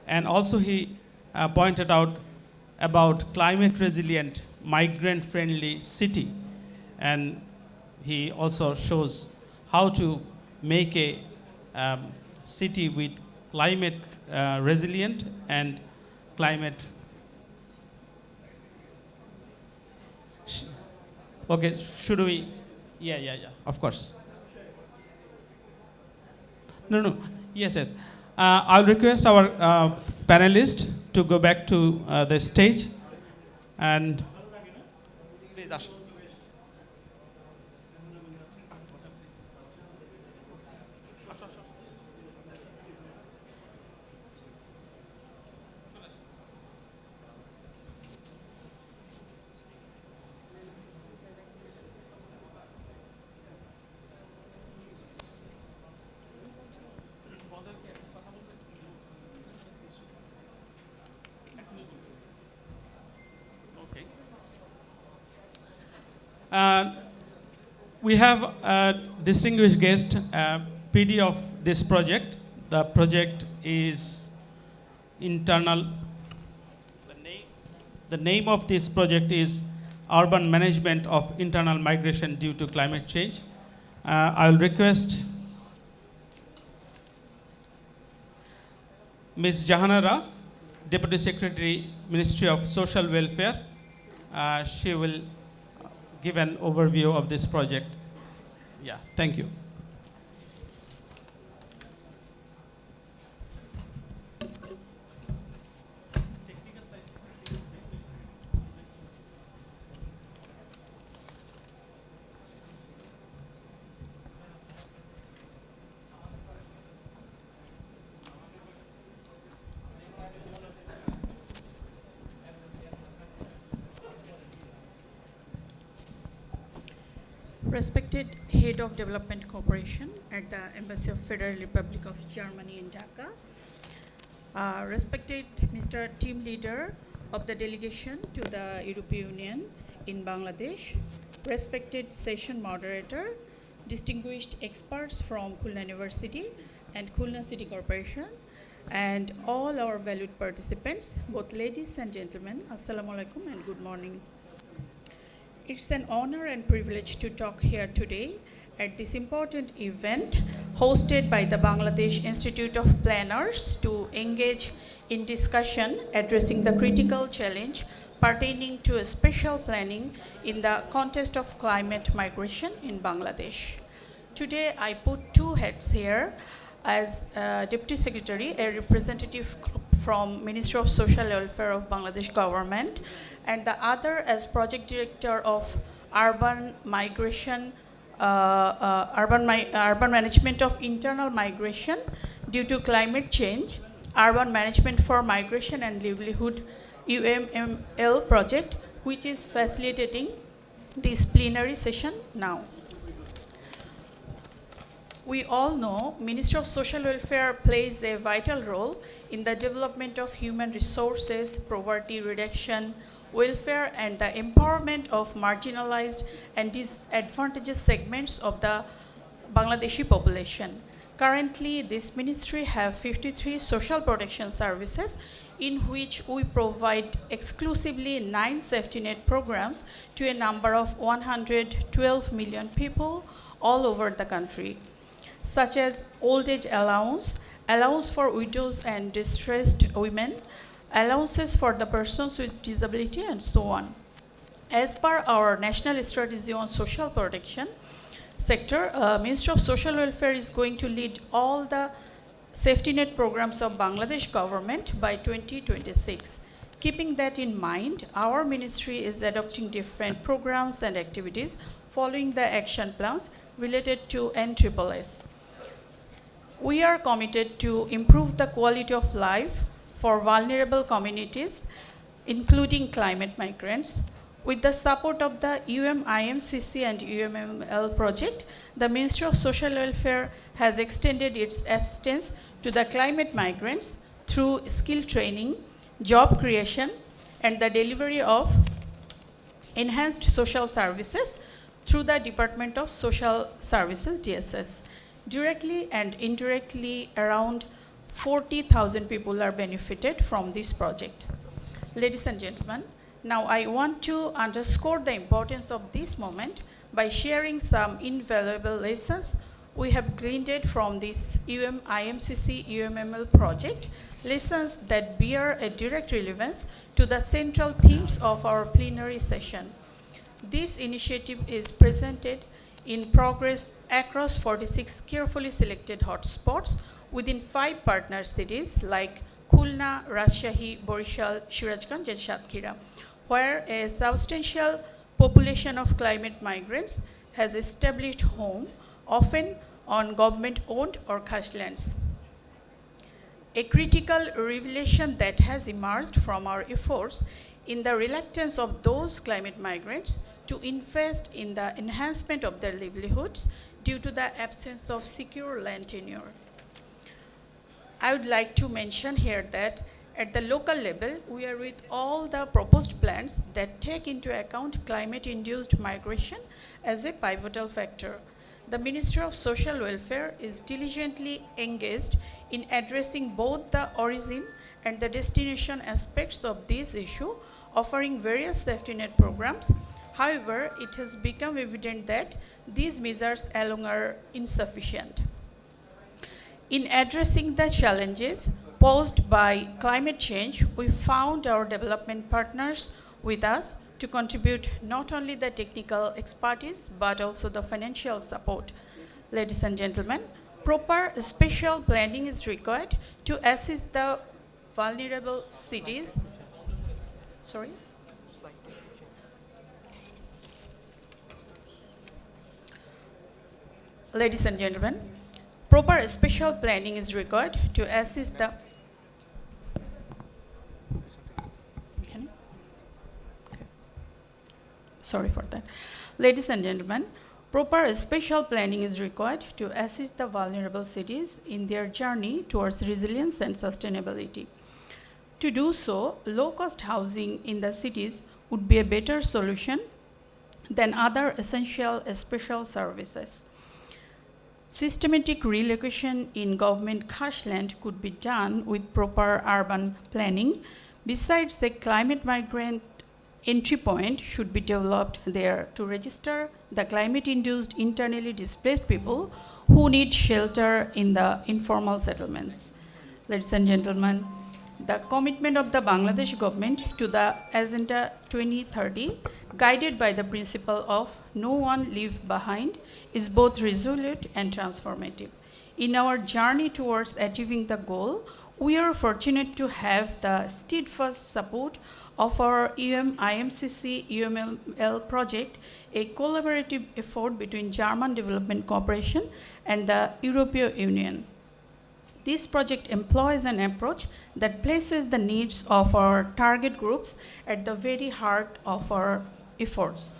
And also he pointed out about climate-resilient, migrant-friendly city. And he also shows how to make a city with climate resilient and climate. Okay, should we? Yeah, of course. No, yes. I'll request our panelists to go back to the stage and please, Asha. We have a distinguished guest, PD of this project. The project is internal. The name of this project is Urban Management of Internal Migration Due to Climate Change. I'll request Ms. Jahanara, Deputy Secretary, Ministry of Social Welfare. She will give an overview of this project. Yeah, thank you. Respected Head of Development Cooperation at the Embassy of Federal Republic of Germany in Dhaka, respected Mr. Team Leader of the Delegation to the European Union in Bangladesh, respected Session Moderator, distinguished experts from Khulna University and Khulna City Corporation, and all our valued participants, both ladies and gentlemen, Assalamu alaikum and good morning. It's an honor and privilege to talk here today at this important event hosted by the Bangladesh Institute of Planners to engage in discussion addressing the critical challenge pertaining to spatial planning in the context of climate migration in Bangladesh. Today, I put two heads here as Deputy Secretary, a representative from Ministry of Social Welfare of Bangladesh government, and the other as Project Director of Urban Migration, urban Management of Internal Migration due to Climate Change, Urban Management for Migration and Livelihood UMML project, which is facilitating this plenary session now. We all know Ministry of Social Welfare plays a vital role in the development of human resources, poverty reduction, welfare, and the empowerment of marginalized and disadvantaged segments of the Bangladeshi population. Currently, this ministry have 53 social protection services in which we provide exclusively 9 safety net programs to a number of 112 million people all over the country, such as old age allowance, allowance for widows and distressed women, allowances for the persons with disability, and so on. As per our National Strategy on Social Protection sector, Ministry of Social Welfare is going to lead all the safety net programs of Bangladesh government by 2026. Keeping that in mind, our ministry is adopting different programs and activities following the action plans related to NSSS. We are committed to improve the quality of life for vulnerable communities, including climate migrants. With the support of the UMIMCC and UMML project, the Ministry of Social Welfare has extended its assistance to the climate migrants through skill training, job creation, and the delivery of enhanced social services through the Department of Social Services, DSS. Directly and indirectly, around 40,000 people are benefited from this project. Ladies and gentlemen, now I want to underscore the importance of this moment by sharing some invaluable lessons we have gleaned from this IMCC UMML project, lessons that bear a direct relevance to the central themes of our plenary session. This initiative is presented in progress across 46 carefully selected hotspots within 5 partner cities like Khulna, Rajshahi, Borishal, Shirajganj, and Satkhira, where a substantial population of climate migrants has established home, often on government-owned or khash lands. A critical revelation that has emerged from our efforts in the reluctance of those climate migrants to invest in the enhancement of their livelihoods due to the absence of secure land tenure. I would like to mention here that at the local level, we are with all the proposed plans that take into account climate-induced migration as a pivotal factor. The Ministry of Social Welfare is diligently engaged in addressing both the origin and the destination aspects of this issue, offering various safety net programs. However, it has become evident that these measures alone are insufficient. In addressing the challenges posed by climate change, we found our development partners with us to contribute not only the technical expertise but also the financial support. Ladies and gentlemen, proper spatial planning is required to assist the vulnerable cities. Sorry? Ladies and gentlemen, proper spatial planning is required to assist the Sorry for that. Ladies and gentlemen, proper spatial planning is required to assist the vulnerable cities in their journey towards resilience and sustainability. To do so, low-cost housing in the cities would be a better solution than other essential spatial services. Systematic relocation in government khash land could be done with proper urban planning. Besides, the climate migrant entry point should be developed there to register the climate-induced internally displaced people who need shelter in the informal settlements. Ladies and gentlemen, the commitment of the Bangladesh government to the Agenda 2030, guided by the principle of no one leave behind, is both resolute and transformative. In our journey towards achieving the goal, we are fortunate to have the steadfast support of our IMCC UML project, a collaborative effort between German Development Corporation and the European Union. This project employs an approach that places the needs of our target groups at the very heart of our efforts.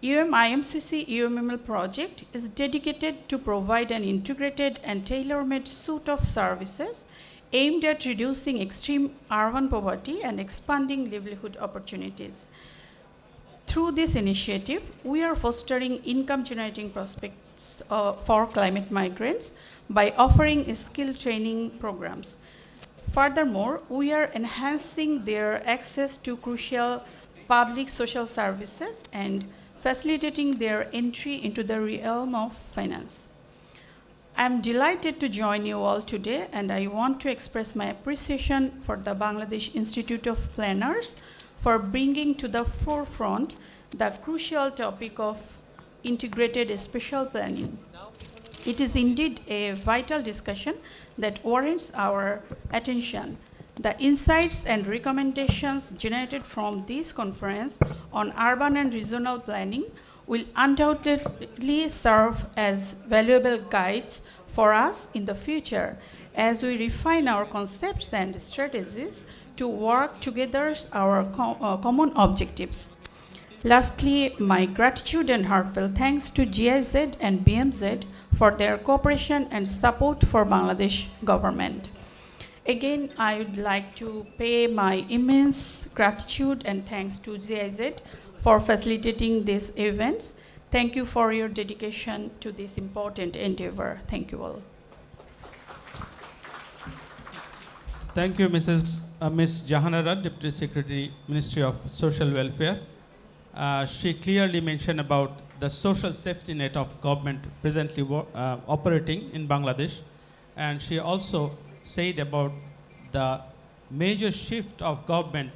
IMCC UML project is dedicated to provide an integrated and tailor-made suite of services aimed at reducing extreme urban poverty and expanding livelihood opportunities. Through this initiative, we are fostering income-generating prospects for climate migrants by offering skill training programs. Furthermore, we are enhancing their access to crucial public social services and facilitating their entry into the realm of finance. I'm delighted to join you all today, and I want to express my appreciation for the Bangladesh Institute of Planners for bringing to the forefront the crucial topic of integrated spatial planning. It is indeed a vital discussion that warrants our attention. The insights and recommendations generated from this conference on urban and regional planning will undoubtedly serve as valuable guides for us in the future as we refine our concepts and strategies to work together our common objectives. Lastly, my gratitude and heartfelt thanks to GIZ and BMZ for their cooperation and support for Bangladesh government. Again, I would like to pay my immense gratitude and thanks to GIZ for facilitating these events. Thank you for your dedication to this important endeavor. Thank you all. Thank you, Ms. Jahanara, Deputy Secretary, Ministry of Social Welfare. She clearly mentioned about the social safety net of government presently operating in Bangladesh, and she also said about the major shift of government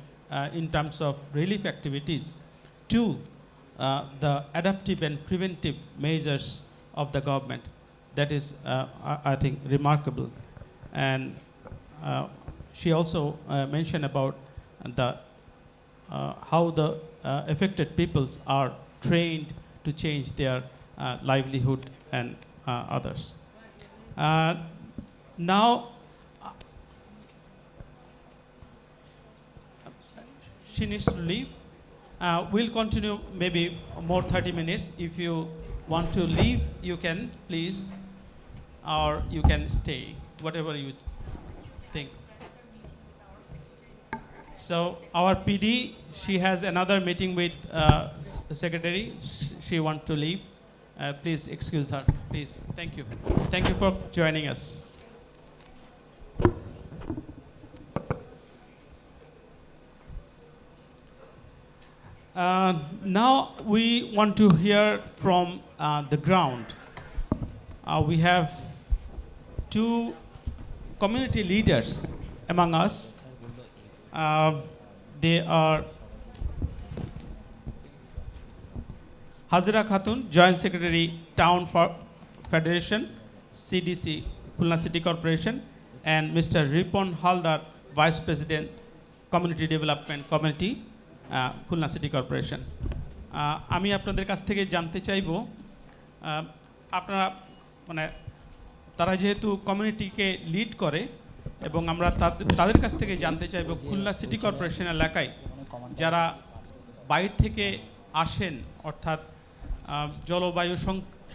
in terms of relief activities to the adaptive and preventive measures of the government. That is, I think, remarkable. And she also mentioned about the how the affected peoples are trained to change their livelihood and others. Now, she needs to leave. We'll continue maybe more 30 minutes. If you want to leave, you can, please, or you can stay, whatever you think. So our PD, she has another meeting with secretary. She wants to leave. Please excuse her, please. Thank you. Thank you for joining us. Now we want to hear from the ground. We have two community leaders among us. They are Hazira Khatun, Joint Secretary, Town Federation, CDC, Khulna City Corporation, and Mr. Ripon Haldar, Vice President, Community Development Committee, Khulna city corporation. আমি আপনাদের কাছ থেকে জানতে চাইব, আপনারা মানে তারা যেহেতু কমিউনিটিকে লিড করে এবং আমরা তাদের কাছ থেকে জানতে চাইব খুলনা সিটি কর্পোরেশন এলাকায় যারা বাইরে থেকে আসেন, অর্থাৎ জলবায়ু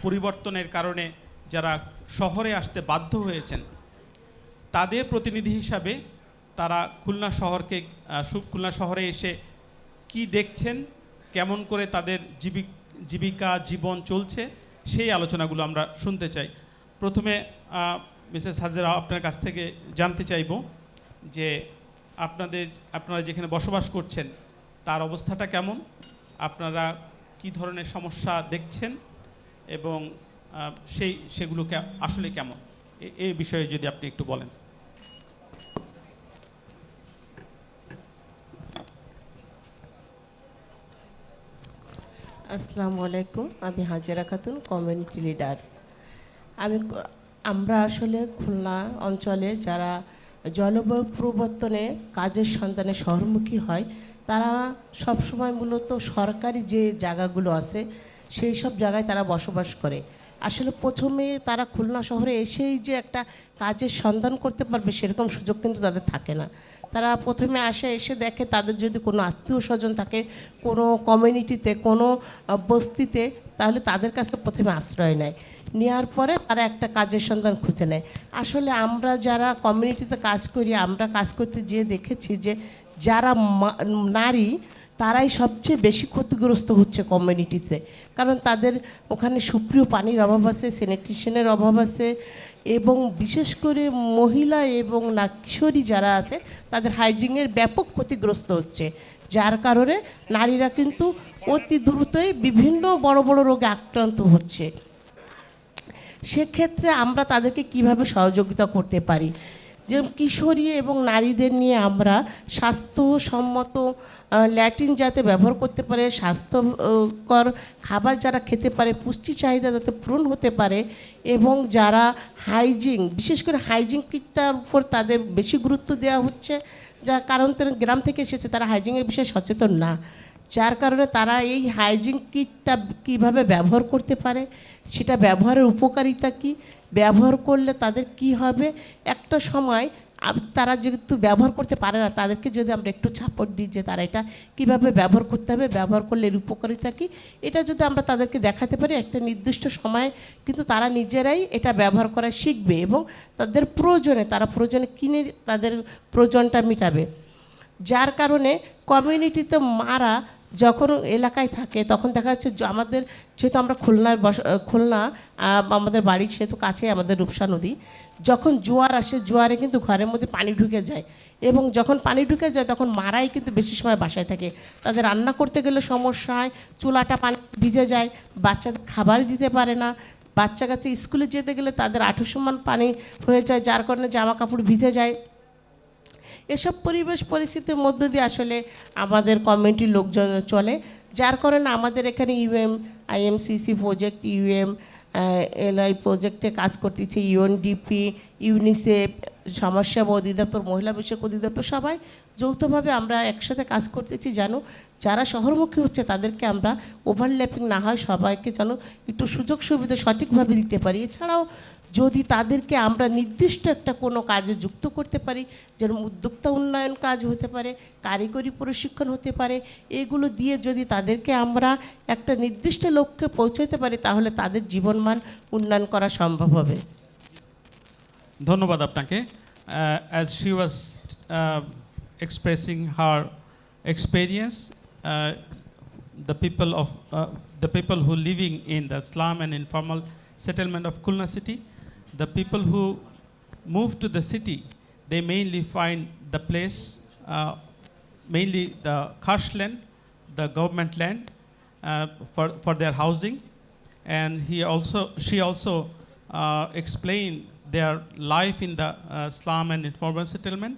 পরিবর্তনের কারণে যারা শহরে আসতে বাধ্য হয়েছেন, তাদের প্রতিনিধি হিসাবে তারা খুলনা শহরে এসে কি দেখছেন, কেমন করে তাদের জীবিকা জীবন চলছে, সেই আলোচনাগুলো আমরা শুনতে চাই। প্রথমে মিসেস হাজেরা, আপনার কাছ থেকে জানতে চাইব যে আপনারা যেখানে বসবাস করছেন তার অবস্থাটা কেমন, আপনারা কি ধরনের সমস্যা দেখছেন এবং সেগুলোকে আসলে কেমন, এই বিষয়ে যদি আপনি একটু বলেন। আসসালামু আলাইকুম, আমি হাজেরা খাতুন, কমিউনিটি লিডার। আমরা আসলে খুলনা অঞ্চলে যারা জলবায়ু পরিবর্তনে কাজের সন্ধানে শহরমুখী হয়, তারা সবসময় মূলত সরকারি যে জায়গাগুলো আছে সেই সব জায়গায় তারা বসবাস করে। আসলে প্রথমে তারা খুলনা শহরে এসেই যে একটা কাজের সন্ধান করতে পারবে সেরকম সুযোগ কিন্তু তাদের থাকে না। তারা প্রথমে এসে দেখে তাদের যদি কোনো আত্মীয় স্বজন থাকে কোনো কমিউনিটিতে, কোনো বস্তিতে, তাহলে তাদের কাছে প্রথমে আশ্রয় নেয়। নেওয়ার পরে তারা একটা কাজের সন্ধান খুঁজে নেয়। আসলে আমরা যারা কমিউনিটিতে কাজ করি, আমরা কাজ করতে যেয়ে দেখেছি যে যারা নারী তারাই সবচেয়ে বেশি ক্ষতিগ্রস্ত হচ্ছে কমিউনিটিতে। কারণ তাদের ওখানে সুপ্রিয় পানির অভাব আছে, স্যানিটেশনের অভাব আছে, এবং বিশেষ করে মহিলা এবং কিশোরী যারা আছে তাদের হাইজিনের ব্যাপক ক্ষতিগ্রস্ত হচ্ছে, যার কারণে নারীরা কিন্তু অতি দ্রুতই বিভিন্ন বড় বড় রোগে আক্রান্ত হচ্ছে। সেক্ষেত্রে আমরা তাদেরকে কিভাবে সহযোগিতা করতে পারি? যে কিশোরী এবং নারীদের নিয়ে আমরা স্বাস্থ্যসম্মত ল্যাট্রিন যাতে ব্যবহার করতে পারে, স্বাস্থ্যকর খাবার যারা খেতে পারে, পুষ্টি চাহিদা যাতে পূরণ হতে পারে, এবং যারা হাইজিন, বিশেষ করে হাইজিন কিটটার উপর তাদের বেশি গুরুত্ব দেওয়া হচ্ছে, যার কারণ তারা গ্রাম থেকে এসেছে, তারা হাইজিনের বিষয়ে সচেতন না, যার কারণে তারা এই হাইজিন কিটটা কীভাবে ব্যবহার করতে পারে, সেটা ব্যবহারের উপকারিতা কী, ব্যবহার করলে তাদের কি হবে, একটা সময় তারা যেহেতু ব্যবহার করতে পারে না, তাদেরকে যদি আমরা একটু সাপোর্ট দিই যে তারা এটা কীভাবে ব্যবহার করতে হবে, ব্যবহার করলে এর উপকারিতা কী, এটা যদি আমরা তাদেরকে দেখাতে পারি, একটা নির্দিষ্ট সময়ে কিন্তু তারা নিজেরাই এটা ব্যবহার করা শিখবে এবং তাদের প্রয়োজনে কিনে তাদের প্রয়োজনটা মেটাবে। যার কারণে কমিউনিটিতে মারা যখন এলাকায় থাকে তখন দেখা যাচ্ছে আমাদের, যেহেতু আমরা খুলনা আমাদের বাড়ির সেহেতু কাছে আমাদের রূপসা নদী, যখন জোয়ার আসে জোয়ারে কিন্তু ঘরের মধ্যে পানি ঢুকে যায়, এবং যখন পানি ঢুকে যায় তখন মারাই কিন্তু বেশি সময় বাসায় থাকে, তাদের রান্না করতে গেলে সমস্যা হয়, চুলাটা পানি ভিজে যায়, বাচ্চাদের খাবার দিতে পারে না, বাচ্চা কাছে স্কুলে যেতে গেলে তাদের আঁঠুসমান পানি হয়ে যায়, যার কারণে জামা কাপড় ভিজে যায়। এসব পরিস্থিতির মধ্য দিয়ে আসলে আমাদের কমিউনিটির লোকজন চলে, যার কারণে আমাদের এখানে ইউএম, আইএমসিসি প্রজেক্ট, এলআই প্রজেক্টে কাজ করতেছে, ইউএনডিপি, ইউনিসেফ, সমাজসেবা অধিদপ্তর, মহিলা বিষয়ক অধিদপ্তর, সবাই যৌথভাবে আমরা একসাথে কাজ করতেছি, যেন যারা শহরমুখী হচ্ছে তাদেরকে আমরা ওভারল্যাপিং না হয়, সবাইকে যেন একটু সুযোগ সুবিধা সঠিকভাবে দিতে পারি। এছাড়াও যদি তাদেরকে আমরা নির্দিষ্ট একটা কোনো কাজে যুক্ত করতে পারি, যেরকম উদ্যোক্তা উন্নয়ন কাজ হতে পারে, কারিগরি প্রশিক্ষণ হতে পারে, এগুলো দিয়ে যদি তাদেরকে আমরা একটা নির্দিষ্ট লক্ষ্যে পৌঁছাতে পারি, তাহলে তাদের জীবনমান উন্নয়ন করা সম্ভব হবে। ধন্যবাদ আপনাকে। As she was expressing her experience, the people who living in the slum and informal settlement of Khulna city, the people who move to the city, they mainly find the place, mainly the Kharsh land, the government land, for their housing, and she also explained their life in the slum and informal settlement.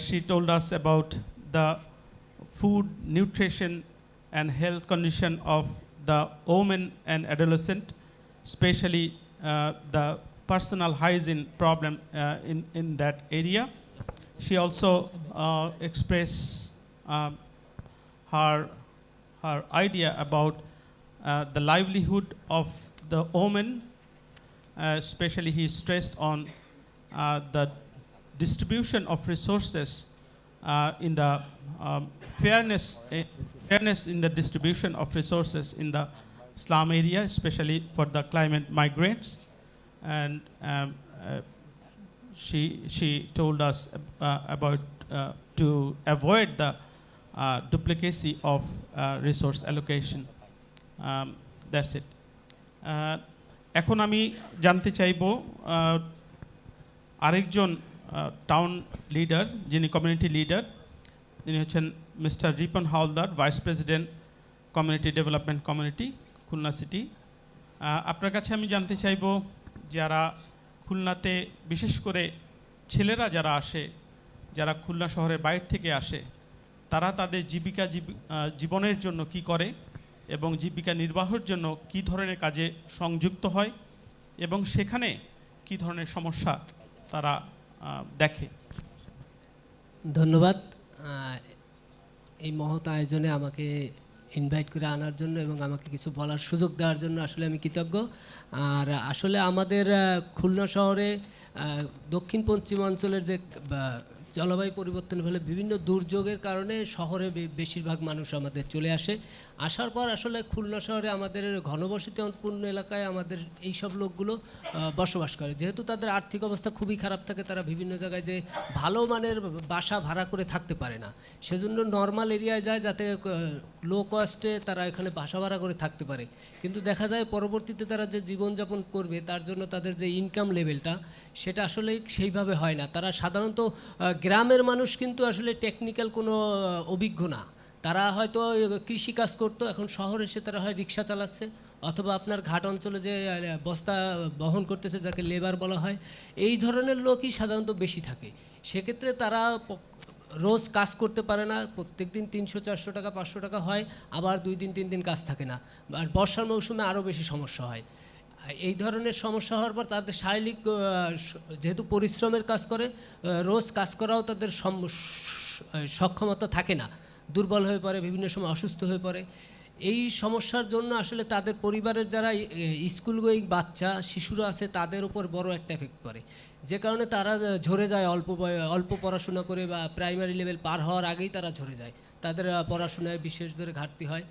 She told us about the food, nutrition, and health condition of the women and adolescent, especially the personal hygiene problem in that area. She also expressed her idea about the livelihood of the women. Especially he stressed on the distribution of resources in the fairness in the distribution of resources in the slum area, especially for the climate migrants. And she told us about to avoid the duplicacy of resource allocation. That's it. এখন আমি জানতে চাইব আরেকজন town leader, যিনি community leader, তিনি হচ্ছেন mister Ripon Howlader, vice president, community development community, Khulna city. আপনার কাছে আমি জানতে চাইব, যারা খুলনাতে বিশেষ করে ছেলেরা যারা আসে, যারা খুলনা শহরের বাইরে থেকে আসে, তারা তাদের জীবনের জন্য কি করে এবং জীবিকা নির্বাহের জন্য কী ধরনের কাজে সংযুক্ত হয় এবং সেখানে কী ধরনের সমস্যা তারা দেখে। ধন্যবাদ এই মহৎ আয়োজনে আমাকে ইনভাইট করে আনার জন্য এবং আমাকে কিছু বলার সুযোগ দেওয়ার জন্য আসলে আমি কৃতজ্ঞ। আর আসলে আমাদের খুলনা শহরে দক্ষিণ পশ্চিম অঞ্চলের যে জলবায়ু পরিবর্তনের ফলে বিভিন্ন দুর্যোগের কারণে শহরে বেশিরভাগ মানুষ আমাদের চলে আসে। আসার পর আসলে খুলনা শহরে আমাদের ঘনবসতিপূর্ণ এলাকায় আমাদের এই সব লোকগুলো বসবাস করে। যেহেতু তাদের আর্থিক অবস্থা খুবই খারাপ থাকে, তারা বিভিন্ন জায়গায় যে ভালো মানের বাসা ভাড়া করে থাকতে পারে না, সেজন্য নর্মাল এরিয়ায় যায় যাতে লো কস্টে তারা এখানে বাসা ভাড়া করে থাকতে পারে। কিন্তু দেখা যায় পরবর্তীতে তারা যে জীবনযাপন করবে তার জন্য তাদের যে ইনকাম লেভেলটা সেটা আসলে সেইভাবে হয় না। তারা সাধারণত গ্রামের মানুষ কিন্তু আসলে টেকনিক্যাল কোনো অভিজ্ঞ না, তারা হয়তো কৃষিকাজ করতো, এখন শহরে এসে তারা হয় রিক্সা চালাচ্ছে অথবা আপনার ঘাট অঞ্চলে যে বস্তা বহন করতেছে যাকে লেবার বলা হয়, এই ধরনের লোকই সাধারণত বেশি থাকে। সেক্ষেত্রে তারা রোজ কাজ করতে পারে না, প্রত্যেক দিন 300-400 টাকা 500 টাকা হয়, আবার 2 দিন 3 দিন কাজ থাকে না, আর বর্ষার মৌসুমে আরও বেশি সমস্যা হয়। এই ধরনের সমস্যা হওয়ার পর তাদের শারীরিক যেহেতু পরিশ্রমের কাজ করে, রোজ কাজ করাও তাদের সক্ষমতা থাকে না, দুর্বল হয়ে পড়ে, বিভিন্ন সময় অসুস্থ হয়ে পড়ে। এই সমস্যার জন্য আসলে তাদের পরিবারের যারা স্কুল গোয়িং বাচ্চা শিশুরা আছে তাদের উপর বড় একটা এফেক্ট পড়ে, যে কারণে তারা ঝরে যায় অল্প পড়াশোনা করে বা প্রাইমারি লেভেল পার হওয়ার আগেই তারা ঝরে যায়, তাদের পড়াশোনায় বিশেষ করে ঘাটতি হয়।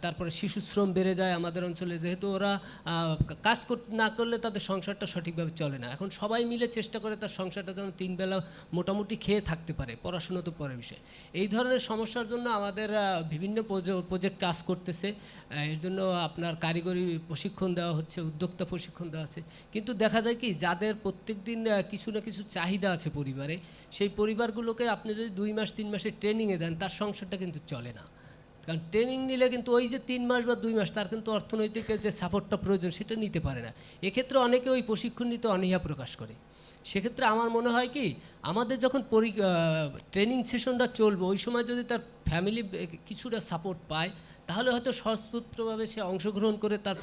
তারপরে শিশুশ্রম বেড়ে যায় আমাদের অঞ্চলে, যেহেতু ওরা কাজ না করলে তাদের সংসারটা সঠিকভাবে চলে না। এখন সবাই মিলে চেষ্টা করে তার সংসারটা যেন 3 বেলা মোটামুটি খেয়ে থাকতে পারে, পড়াশোনা তো পরের বিষয়। এই ধরনের সমস্যার জন্য আমাদের বিভিন্ন প্রজেক্ট কাজ করতেছে, এর জন্য আপনার কারিগরি প্রশিক্ষণ দেওয়া হচ্ছে, উদ্যোক্তা প্রশিক্ষণ দেওয়া হচ্ছে। কিন্তু দেখা যায় কি, যাদের প্রত্যেক দিন কিছু না কিছু চাহিদা আছে পরিবারে, সেই পরিবারগুলোকে আপনি যদি 2 মাস 3 মাসের ট্রেনিংয়ে দেন, তার সংসারটা কিন্তু চলে না। কারণ ট্রেনিং নিলে কিন্তু ওই যে 3 মাস বা 2 মাস তার কিন্তু অর্থনৈতিক যে সাপোর্টটা প্রয়োজন সেটা নিতে পারে না। এক্ষেত্রে অনেকে ওই প্রশিক্ষণ নিতে অনীহা প্রকাশ করে। সেক্ষেত্রে আমার মনে হয় কি, আমাদের যখন ট্রেনিং সেশনটা চলবে ওই সময় যদি তার ফ্যামিলি কিছুটা সাপোর্ট পায়, তাহলে হয়তো সস্পুত্রভাবে সে অংশগ্রহণ করে তার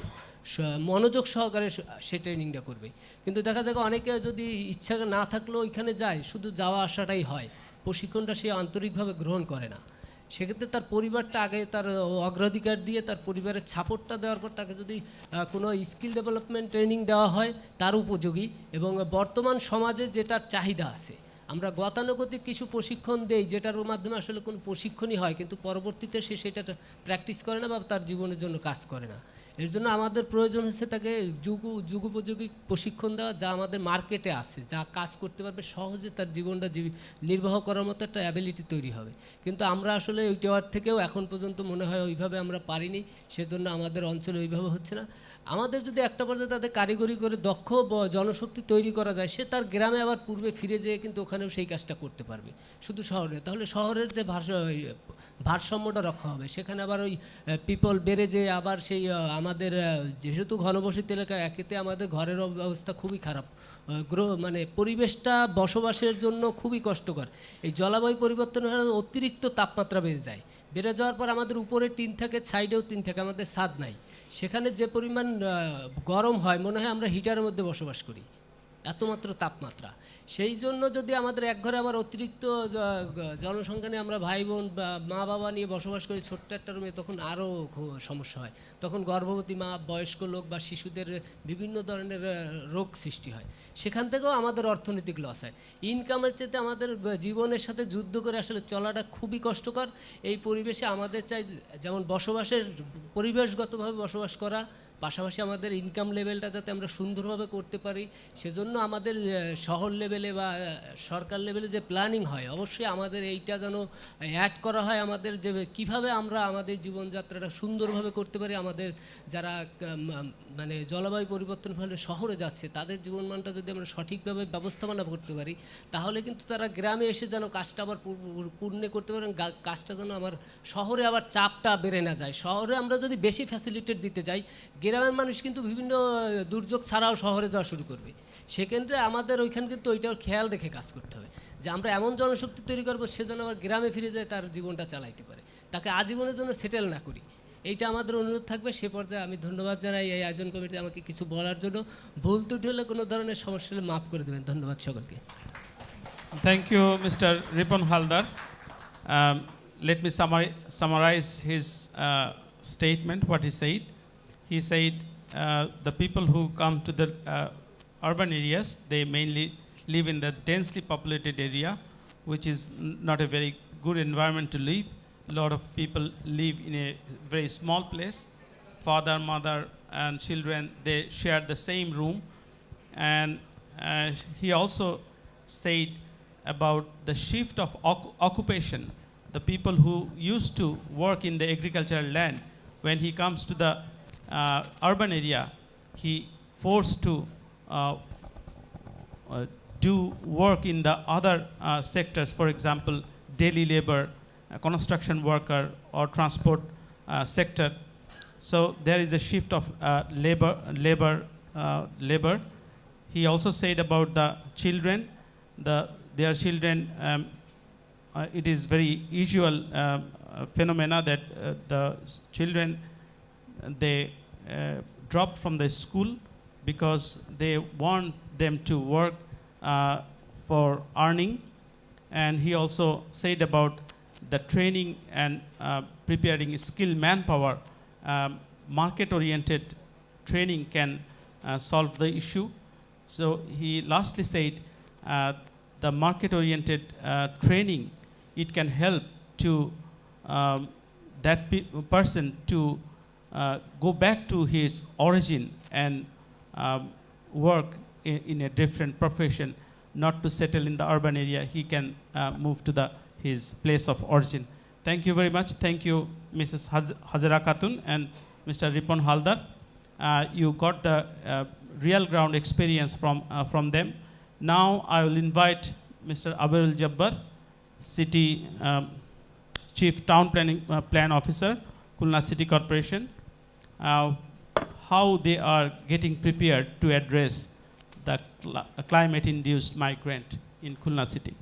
মনোযোগ সহকারে সে ট্রেনিংটা করবে। কিন্তু দেখা যায় অনেকে যদি ইচ্ছা না থাকলেও ওইখানে যায়, শুধু যাওয়া আসাটাই হয়, প্রশিক্ষণটা সে আন্তরিকভাবে গ্রহণ করে না। সেক্ষেত্রে তার পরিবারটা আগে তার অগ্রাধিকার দিয়ে তার পরিবারের সাপোর্টটা দেওয়ার পর তাকে যদি কোনো স্কিল ডেভেলপমেন্ট ট্রেনিং দেওয়া হয় তার উপযোগী। এবং বর্তমান সমাজে যেটার চাহিদা আছে, আমরা গতানুগতিক কিছু প্রশিক্ষণ দেই যেটার মাধ্যমে আসলে কোনো প্রশিক্ষণই হয়, কিন্তু পরবর্তীতে সে সেটা প্র্যাকটিস করে না বা তার জীবনের জন্য কাজ করে না। এর জন্য আমাদের প্রয়োজন হচ্ছে তাকে যুগোপযোগী প্রশিক্ষণ দেওয়া, যা আমাদের মার্কেটে আছে, যা কাজ করতে পারবে, সহজে তার জীবনটা নির্বাহ করার মতো একটা অ্যাবিলিটি তৈরি হবে। কিন্তু আমরা আসলে ওইটার থেকেও এখন পর্যন্ত মনে হয় ওইভাবে আমরা পারিনি, সেজন্য আমাদের অঞ্চলে ওইভাবে হচ্ছে না। আমাদের যদি একটা পর্যায়ে তাদের কারিগরি করে দক্ষ জনশক্তি তৈরি করা যায়, সে তার গ্রামে আবার পূর্বে ফিরে যেয়ে কিন্তু ওখানেও সেই কাজটা করতে পারবে, শুধু শহরে। তাহলে শহরের যে ভারসাম্যটা রক্ষা হবে, সেখানে আবার ওই পিপল বেড়ে যেয়ে আবার সেই আমাদের যেহেতু ঘনবসতি এলাকা, একেতে আমাদের ঘরের অবস্থা খুবই খারাপ, মানে পরিবেশটা বসবাসের জন্য খুবই কষ্টকর। এই জলবায়ু পরিবর্তনের কারণে অতিরিক্ত তাপমাত্রা বেড়ে যাওয়ার পর আমাদের উপরে টিন থাকে, সাইডেও টিন থাকে, আমাদের ছাদ নাই। সেখানে যে পরিমাণ গরম হয়, মনে হয় আমরা হিটারের মধ্যে বসবাস করি, এতমাত্র তাপমাত্রা। সেই জন্য যদি আমাদের এক ঘরে আবার অতিরিক্ত জনসংখ্যা নিয়ে আমরা ভাই বোন বা মা বাবা নিয়ে বসবাস করি ছোট্ট একটা রুমে, তখন আরও সমস্যা হয়। তখন গর্ভবতী মা, বয়স্ক লোক বা শিশুদের বিভিন্ন ধরনের রোগ সৃষ্টি হয়, সেখান থেকেও আমাদের অর্থনৈতিক লস হয়। ইনকামের চেয়ে আমাদের জীবনের সাথে যুদ্ধ করে আসলে চলাটা খুবই কষ্টকর। এই পরিবেশে আমাদের চাই যেমন পরিবেশগতভাবে বসবাস করা, পাশাপাশি আমাদের ইনকাম লেভেলটা যাতে আমরা সুন্দরভাবে করতে পারি, সেজন্য আমাদের শহর লেভেলে বা সরকার লেভেলে যে প্ল্যানিং হয়, অবশ্যই আমাদের এইটা যেন অ্যাড করা হয়, আমাদের যে কীভাবে আমরা আমাদের জীবনযাত্রাটা সুন্দরভাবে করতে পারি। আমাদের যারা মানে জলবায়ু পরিবর্তন ফলে শহরে যাচ্ছে, তাদের জীবনমানটা যদি আমরা সঠিকভাবে ব্যবস্থাপনা করতে পারি, তাহলে কিন্তু তারা গ্রামে এসে যেন কাজটা আবার পূর্ণ করতে পারেন, কাজটা যেন আমার শহরে আবার চাপটা বেড়ে না যায়। শহরে আমরা যদি বেশি ফ্যাসিলিটেট দিতে যাই, গ্রামের মানুষ কিন্তু বিভিন্ন দুর্যোগ ছাড়াও শহরে যাওয়া শুরু করবে। সেক্ষেত্রে আমাদের ওইখানে কিন্তু ওইটাও খেয়াল রেখে কাজ করতে হবে, যে আমরা এমন জনশক্তি তৈরি করবো সে যেন আবার গ্রামে ফিরে যায়, তার জীবনটা চালাইতে পারে, তাকে আজীবনের জন্য সেটেল না করি। এইটা আমাদের অনুরোধ থাকবে। সে পর্যায়ে আমি ধন্যবাদ জানাই এই আয়োজন কমিটি আমাকে কিছু বলার জন্য। ভুল ত্রুটি হলে কোনো ধরনের সমস্যা হলে মাফ করে দেবেন। ধন্যবাদ সকলকে। Thank you, Mr. Ripon Haldar. Let me summarize his statement, what he said. He said the people who come to the urban areas, they mainly live in the densely populated area, which is not a very good environment to live. A lot of people live in a very small place. Father, mother, and children, they share the same room. And he also said about the shift of occupation. The people who used to work in the agricultural land, when he comes to the urban area, he forced to do work in the other sectors, for example, daily labor, construction worker, or transport sector. So there is a shift of labor. He also said about the children, their children, it is very usual phenomena that the children, they drop from the school because they want them to work for earning. And he also said about the training and preparing skilled manpower. Market-oriented training can solve the issue. So he lastly said the market-oriented training, it can help to that person to go back to his origin and work in a different profession, not to settle in the urban area. He can move to his place of origin. Thank you very much. Thank you, Mrs. Hajara Khatun and Mr. Ripon Haldar. You got the real ground experience from them. Now I will invite Mr. Abirul Jabbar, City Chief Town Plan Officer, Khulna City Corporation, how they are getting prepared to address the climate-induced migrant in Khulna City.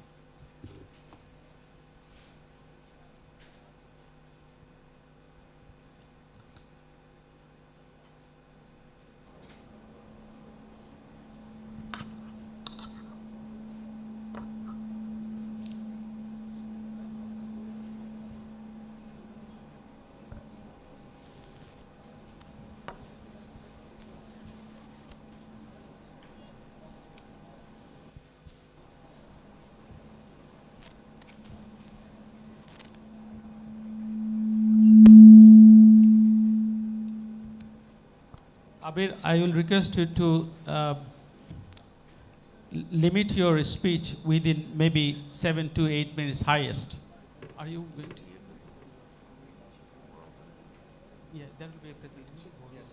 Abir, I will request you to limit your speech within maybe 7 to 8 minutes highest. Are you going to? Yeah, there will be a presentation. Yes.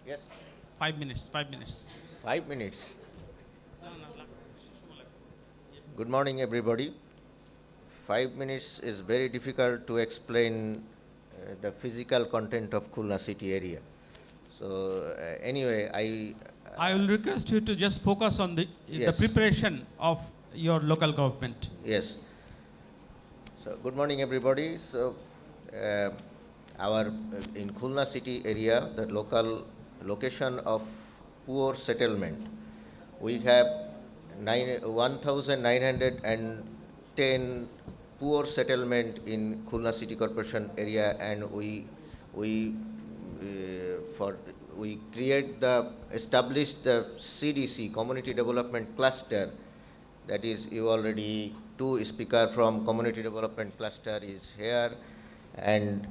Yes. 5 minutes, 5 minutes. 5 minutes. Good morning, everybody. 5 minutes is very difficult to explain the physical content of Khulna city area. So anyway, I will request you to just focus on the Yes. preparation of your local government. Yes. So good morning, everybody. So in Khulna city area, the location of poor settlement, we have 1,910 poor settlement in Khulna City Corporation area, and we established the CDC, Community Development Cluster. That is, you already, 2 speakers from Community Development Cluster is here, and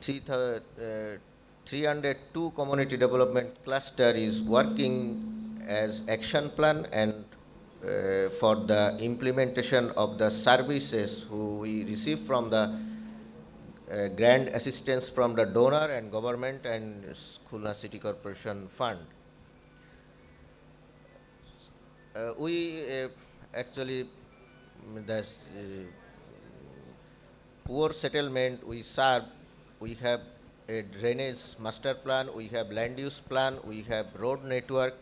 302 Community Development Cluster is working as action plan and for the implementation of the services who we receive from the grant assistance from the donor and government and Khulna City Corporation fund. We actually, the poor settlement we serve, we have a drainage master plan, we have land use plan, we have road network.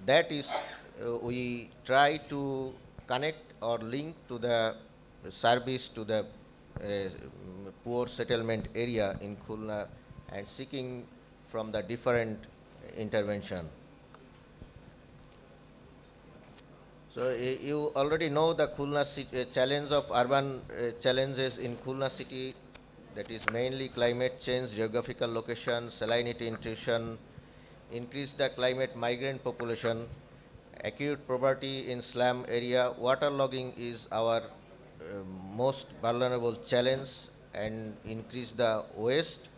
That is, we try to connect or link to the service to the poor settlement area in Khulna and seeking from the different intervention. So you already know the Khulna city, challenge of urban challenges in Khulna city, that is mainly climate change, geographical location, salinity intrusion, increase the climate migrant population, acute poverty in slum area. Waterlogging is our most vulnerable challenge, and increase the waste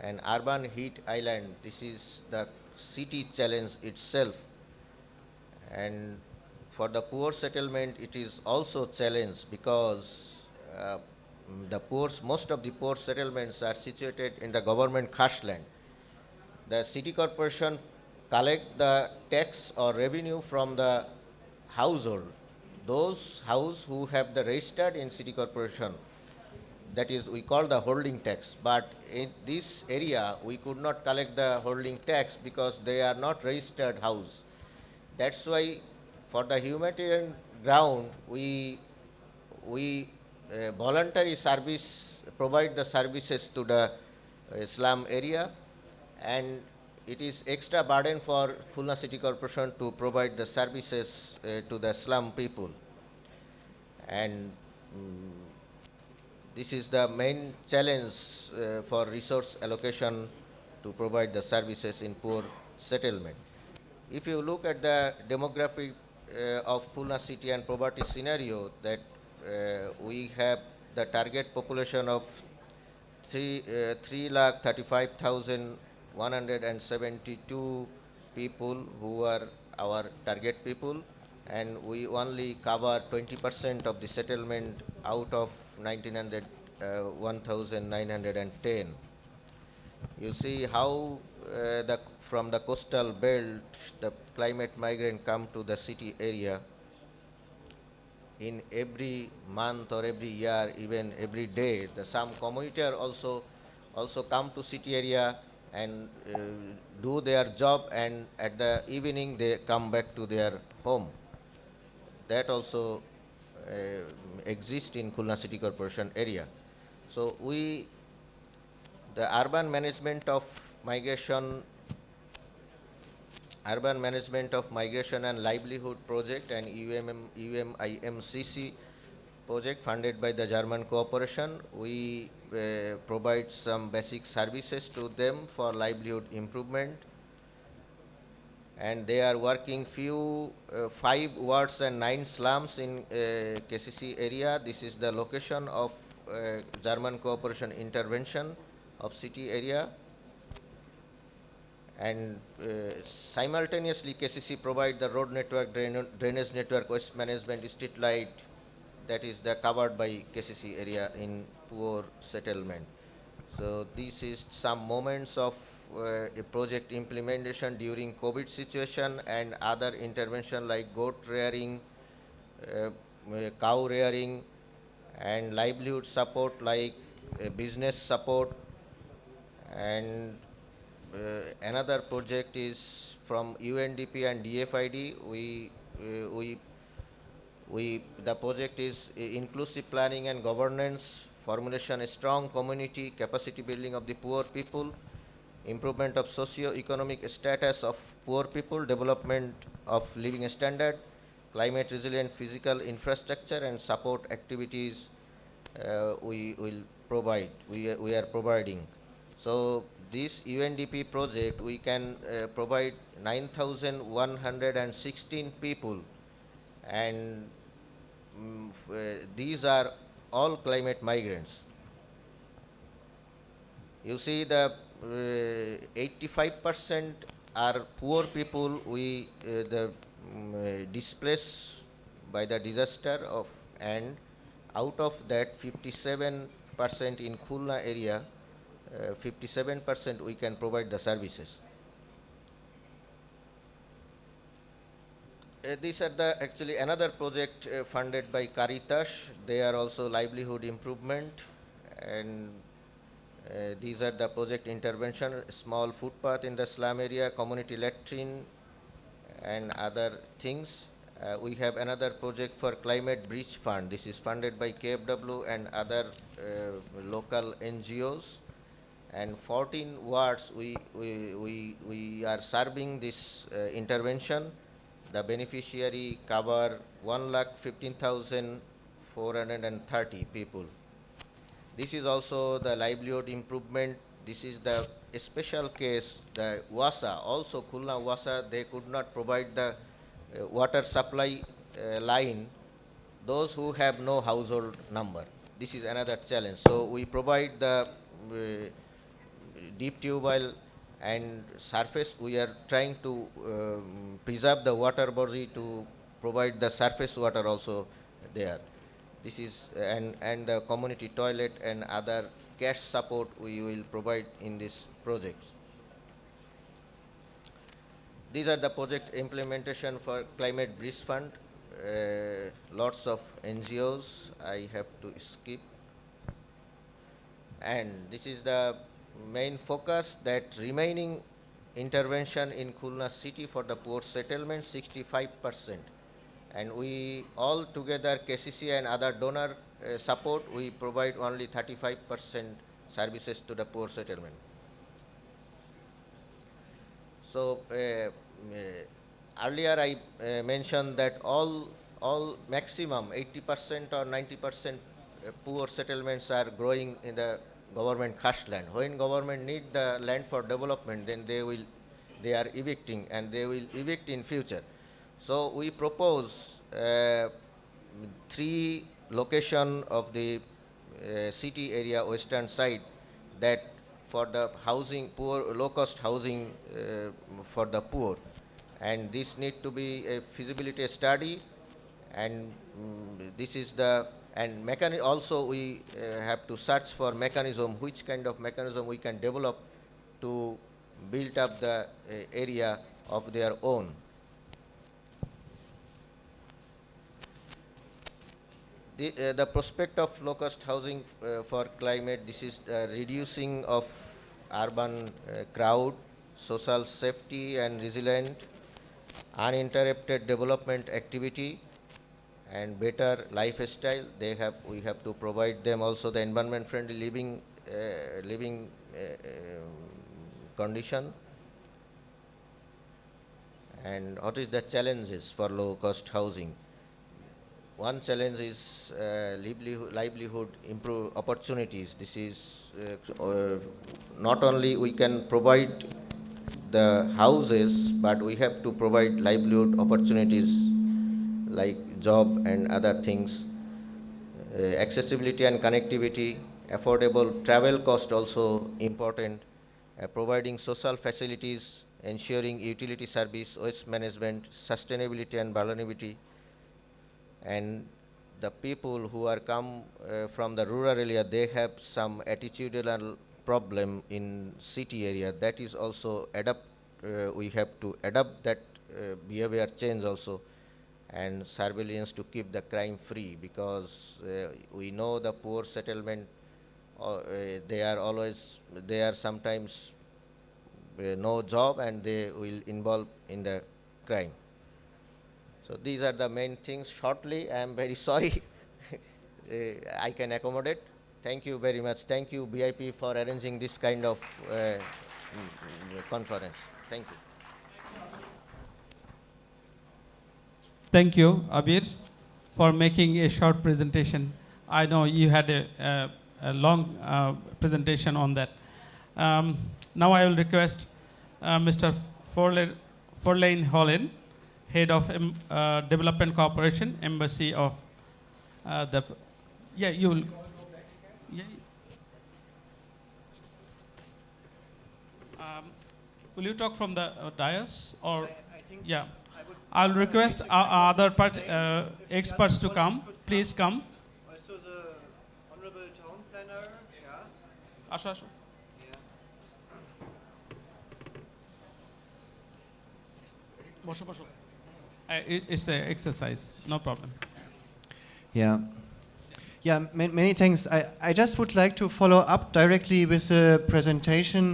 and urban heat island. This is the city challenge itself. And for the poor settlement, it is also challenge because most of the poor settlements are situated in the government khas land. The city corporation collect the tax or revenue from the household. Those house who have the registered in city corporation, that is we call the holding tax. But in this area, we could not collect the holding tax because they are not registered house. That's why for the humanitarian ground, we voluntary service, provide the services to the slum area, and it is extra burden for Khulna City Corporation to provide the services to the slum people. And this is the main challenge for resource allocation to provide the services in poor settlement. If you look at the demographic of Khulna city and poverty scenario, that we have the target population of 3,35,172 people who are our target people, and we only cover 20% of the settlement out of 1,910. You see how from the coastal belt, the climate migrant come to the city area in every month or every year, even every day. Some commuter also come to city area and do their job, and at the evening they come back to their home. That also exists in Khulna City Corporation area. So the urban management of migration and livelihood project and UMIMCC project funded by the German cooperation, we provide some basic services to them for livelihood improvement. And they are working 5 wards and 9 slums in KCC area. This is the location of German cooperation intervention of city area. And simultaneously KCC provide the road network, drainage network, waste management, street light, that is covered by KCC area in poor settlement. So this is some moments of a project implementation during COVID situation and other intervention like goat rearing, cow rearing, and livelihood support like business support. And another project is from UNDP and DFID. The project is inclusive planning and governance, formulation a strong community capacity building of the poor people, improvement of socio-economic status of poor people, development of living standard, climate resilient physical infrastructure, and support activities we are providing. So this UNDP project, we can provide 9,116 people, and these are all climate migrants. You see the 85% are poor people displaced by the disaster and out of that 57 percent in Khulna area, 57% we can provide the services. These are the actually another project funded by Caritas. They are also livelihood improvement, and these are the project intervention: small footpath in the slum area, community latrine, and other things. We have another project for climate breach fund. This is funded by KFW and other local NGOs. And 14 wards we are serving this intervention. The beneficiary cover 1,15,430 people. This is also the livelihood improvement. This is the special case, the Wasa, also Khulna Wasa, they could not provide the water supply line, those who have no household number. This is another challenge. So we provide the deep tube well and surface. We are trying to preserve the water body to provide the surface water also there. This is and the community toilet and other cash support we will provide in this project. These are the project implementation for climate breach fund. Lots of NGOs. I have to skip. And this is the main focus, that remaining intervention in Khulna city for the poor settlement, 65%. And we all together, KCC and other donor support, we provide only 35% services to the poor settlement. So earlier I mentioned that all maximum 80% or 90% poor settlements are growing in the government cash land. When government need the land for development, then they are evicting, and they will evict in future. So we propose 3 location of the city area western side, that for the housing, poor, low-cost housing for the poor. And this need to be a feasibility study, and this is the, and mechanism also we have to search for mechanism, which kind of mechanism we can develop to build up the area of their own. The prospect of low-cost housing for climate, this is reducing of urban crowd, social safety and resilient, uninterrupted development activity, and better lifestyle. We have to provide them also the environment-friendly living condition. And what is the challenges for low-cost housing? One challenge is livelihood improve opportunities. This is not only we can provide the houses, but we have to provide livelihood opportunities like job and other things. Accessibility and connectivity, affordable travel cost also important. Providing social facilities, ensuring utility service, waste management, sustainability and vulnerability. And the people who are come from the rural area, they have some attitudinal problem in city area. That is also we have to adapt that behavior change also, and surveillance to keep the crime free, because we know the poor settlement, they are sometimes no job, and they will involve in the crime. So these are the main things. Shortly, I am very sorry. I can accommodate. Thank you very much. Thank you, BIP, for arranging this kind of conference. Thank you. Thank you, Abir, for making a short presentation. I know you had a long presentation on that. Now I will request Mr. Forlane Holland, Head of Development Cooperation, Embassy of you will. Yeah. Will you talk from the dais, or? I think Yeah. I'll request our other experts to come. Please come. So the Honorable Town Planner আসো আসো বসো বসো it's a exercise no problem Yeah. Yeah, many thanks. I just would like to follow up directly with the presentation.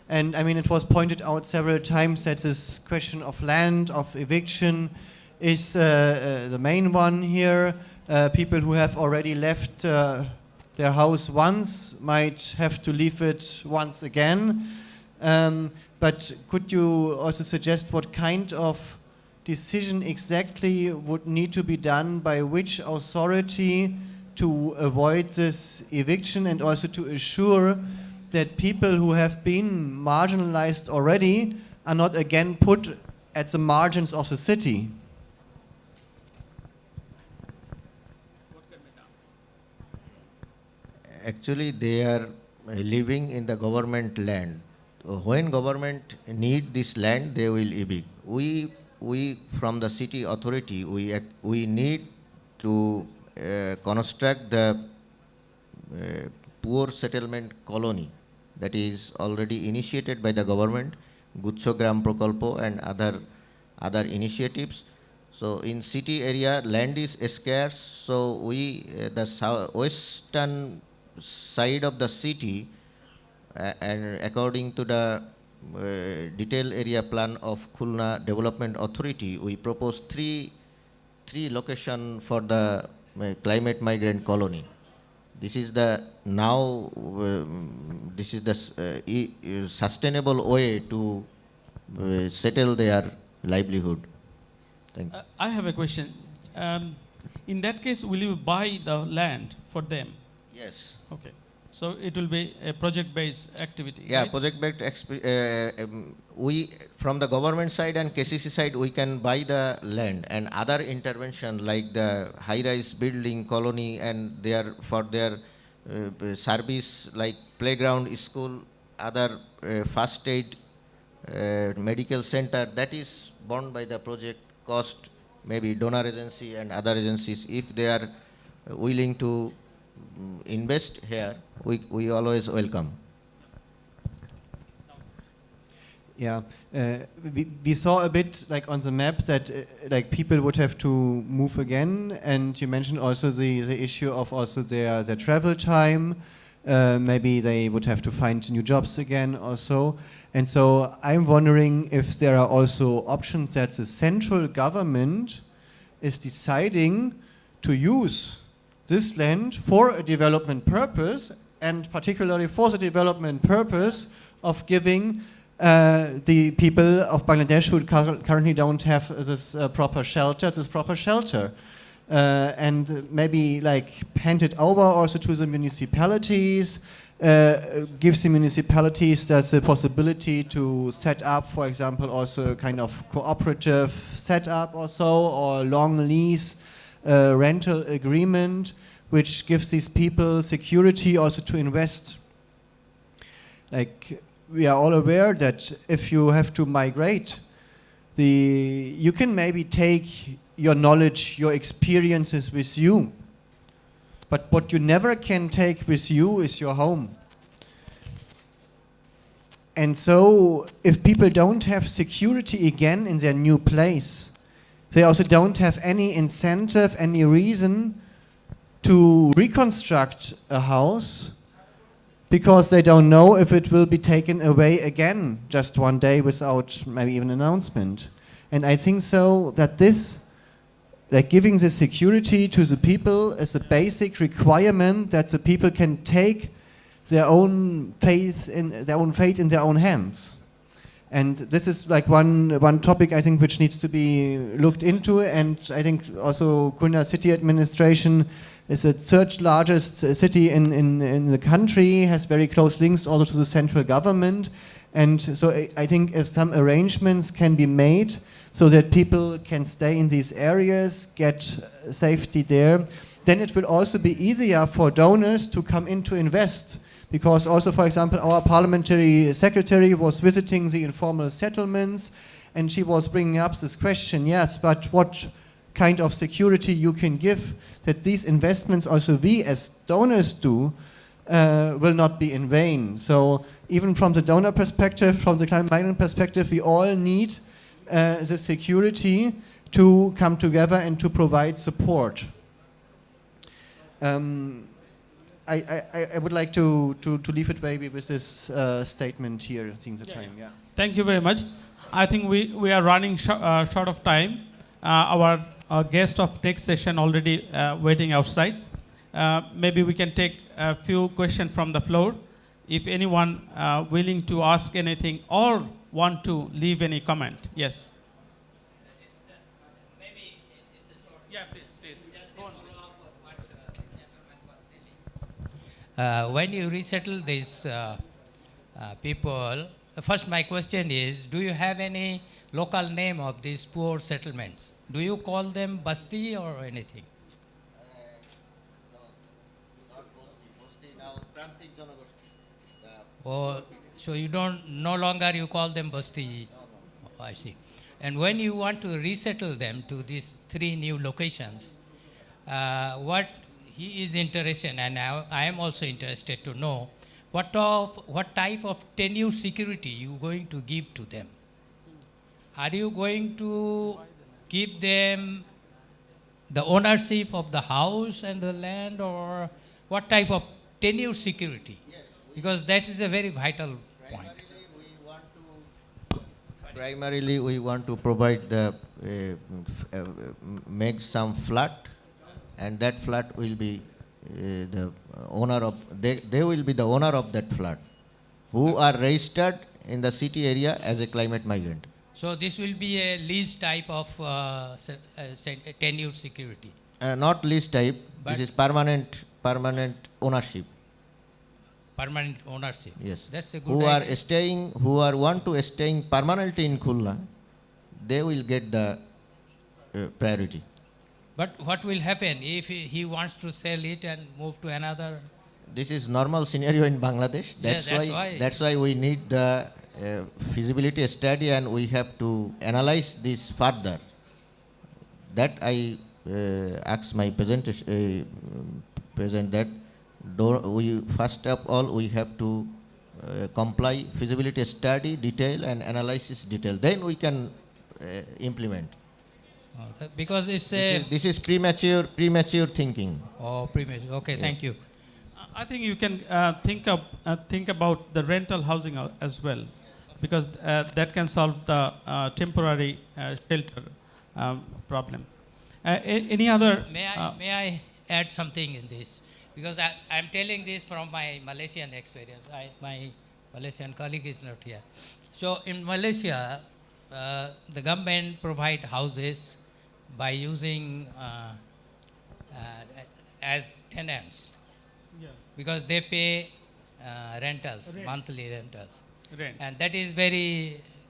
And I mean, it was pointed out several times that this question of land, of eviction, is the main one here. People who have already left their house once might have to leave it once again. But could you also suggest what kind of decision exactly would need to be done by which authority to avoid this eviction, and also to assure that people who have been marginalized already are not again put at the margins of the city? Actually, they are living in the government land. When government need this land, they will evict. We from the city authority, we need to construct the poor settlement colony that is already initiated by the government, Guchhogram Prokalpo and other initiatives. So in city area, land is scarce, so we, the western side of the city, and according to the detailed area plan of Khulna Development Authority, we propose three location for the climate migrant colony. This is the sustainable way to settle their livelihood. Thank you. I have a question in that case will you buy the land for them? Yes. Okay, so it will be a project-based activity. Yeah, right? project-based. We from the government side and KCC side, we can buy the land, and other intervention like the high-rise building colony, and for their service like playground, school, other first aid, medical center. That is borne by the project cost, maybe donor agency and other agencies. If they are willing to invest here, we always welcome. Yeah, we saw a bit like on the map that like people would have to move again, and you mentioned also the issue of also their travel time. Maybe they would have to find new jobs again or so. And so I'm wondering if there are also options that the central government is deciding to use this land for a development purpose, and particularly for the development purpose of giving the people of Bangladesh who currently don't have this proper shelter, and maybe like hand it over also to the municipalities, gives the municipalities the possibility to set up, for example, also a kind of cooperative setup or so, or long lease rental agreement, which gives these people security also to invest. Like, we are all aware that if you have to migrate, you can maybe take your knowledge, your experiences with you, but what you never can take with you is your home. And so if people don't have security again in their new place, they also don't have any incentive, any reason to reconstruct a house, because they don't know if it will be taken away again just one day without maybe even announcement. And I think so that this, like giving the security to the people, is a basic requirement that the people can take their own fate in their own hands. And this is like one topic I think which needs to be looked into, and I think also Khulna City Administration is the third largest city in the country, has very close links also to the central government, and so I think if some arrangements can be made so that people can stay in these areas, get safety there, then it will also be easier for donors to come in to invest. Because also, for example, our parliamentary secretary was visiting the informal settlements, and she was bringing up this question, yes, but what kind of security you can give that these investments also we as donors do will not be in vain. So even from the donor perspective, from the climate migrant perspective, we all need the security to come together and to provide support. I would like to leave it maybe with this statement here, seeing the time. Yeah. Thank you very much. I think we are running short of time. Our guest of next session already waiting outside. Maybe we can take a few questions from the floor. If anyone willing to ask anything or want to leave any comment. Yes. Yeah, please. Go on. When you resettle these people, first my question is, do you have any local name of these poor settlements? Do you call them Basti or anything? Oh, so you no longer you call them Basti? Oh, I see. And when you want to resettle them to these 3 new locations, what he is interested, and I am also interested to know, what type of tenure security you going to give to them? Are you going to give them the ownership of the house and the land, or what type of tenure security? Because that is a very vital point. Primarily, we want to provide the make some flat, and that flat will be the owner of. They will be the owner of that flat, who are registered in the city area as a climate migrant. So this will be a lease type of tenure security. Not lease type. But this is permanent ownership. Permanent ownership. Yes. That's a good Who idea. are staying, who are want to staying permanently in Khulna, they will get the priority. But what will happen if he wants to sell it and move to another? This is normal scenario in Bangladesh. That's why we need the feasibility study, and we have to analyze this further. That I ask my present that we first of all we have to comply feasibility study detail and analysis detail. Then we can implement. Because it's This is premature thinking. Oh, premature. Okay, Yes. thank you. I think you can think about the rental housing as well, because that can solve the temporary shelter problem. Any other? May I add something in this? Because I'm telling this from my Malaysian experience. My Malaysian colleague is not here. So in Malaysia, the government provide houses by using as tenants, because they pay rentals, monthly rentals. Rents. And that is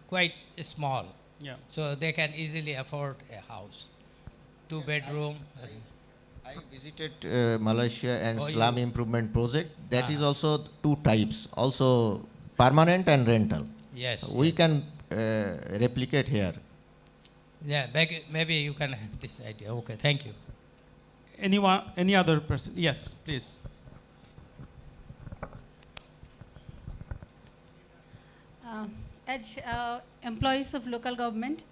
quite small. Yeah. So they can easily afford a house, 2-bedroom. I visited Malaysia and Oh, slum improvement project. That is also 2 types, also permanent and rental. Yes. We yes. can replicate here. Yeah, maybe you can have this idea. Okay, thank you. Anyone? Any other person? Yes, please. As employees of local government,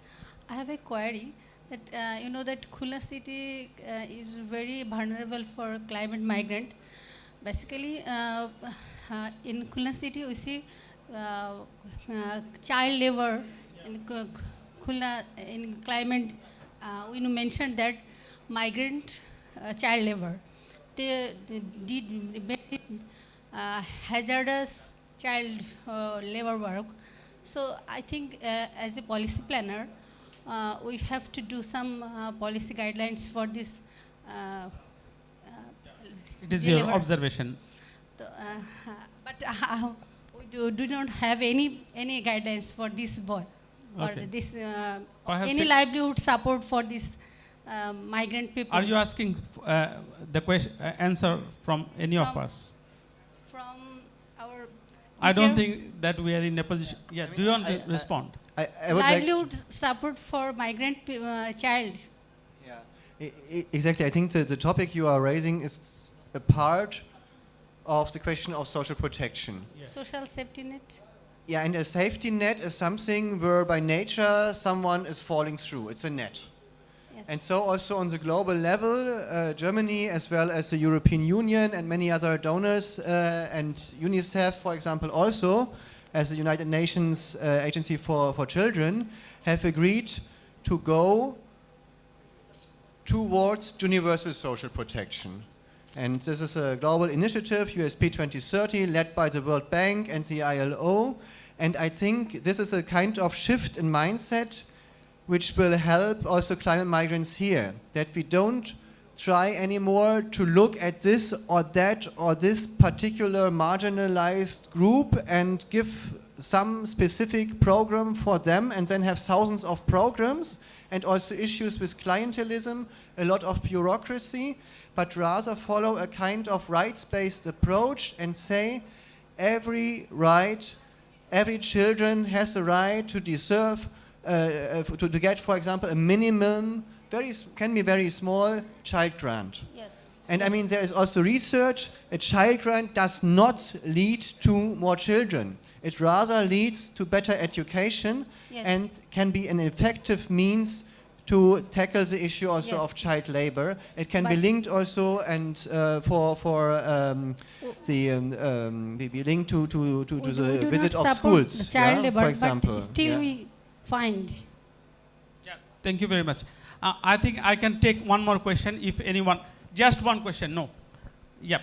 I have a query that you know that Khulna city is very vulnerable for climate migrant. Basically, in Khulna city we see child labor in Khulna in climate. We mentioned that migrant child labor. They did very hazardous child labor work. So I think as a policy planner, we have to do some policy guidelines for this. It is your observation. But we do not have any guidelines for this boy, or Okay. this Perhaps any it- livelihood support for this migrant people. Are you asking the question answer from any of From- us? From our I don't teacher? think that we are in a position. Yeah. Do you want to respond? I would like livelihood support for migrant child. exactly. I think the topic you are raising is a part of the question of social protection. Social safety net. Yeah, and a safety net is something where by nature someone is falling through. It's a net. Yes. And so also on the global level, Germany as well as the European Union and many other donors and UNICEF, for example, also as the United Nations Agency for Children, have agreed to go towards universal social protection. And this is a global initiative, USP 2030, led by the World Bank and the ILO. And I think this is a kind of shift in mindset which will help also climate migrants here, that we don't try anymore to look at this or this particular marginalized group and give some specific program for them and then have thousands of programs and also issues with clientelism, a lot of bureaucracy, but rather follow a kind of rights-based approach and say every children has the right to deserve, to get, for example, a minimum, can be very small, child grant. Yes. And I mean, there is also research, a child grant does not lead to more children. It rather leads to better education and can be an effective means to tackle the issue also of child labor. It can be linked also and be linked to the visit of schools, child labor, for example. but still we find. Yeah, thank you very much. I think I can take one more question if anyone, just one question, no. Yep.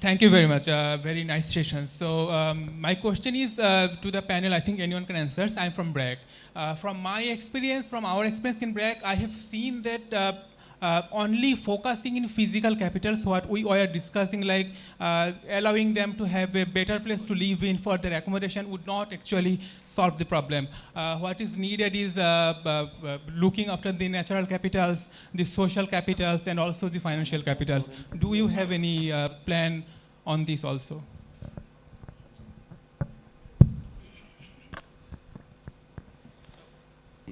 Thank you very much. Very nice session. So my question is to the panel. I think anyone can answer. I'm from BRAC. From my experience, from our experience in BRAC, I have seen that only focusing in physical capitals, what we were discussing, like allowing them to have a better place to live in for their accommodation, would not actually solve the problem. What is needed is looking after the natural capitals, the social capitals, and also the financial capitals. Do you have any plan on this also?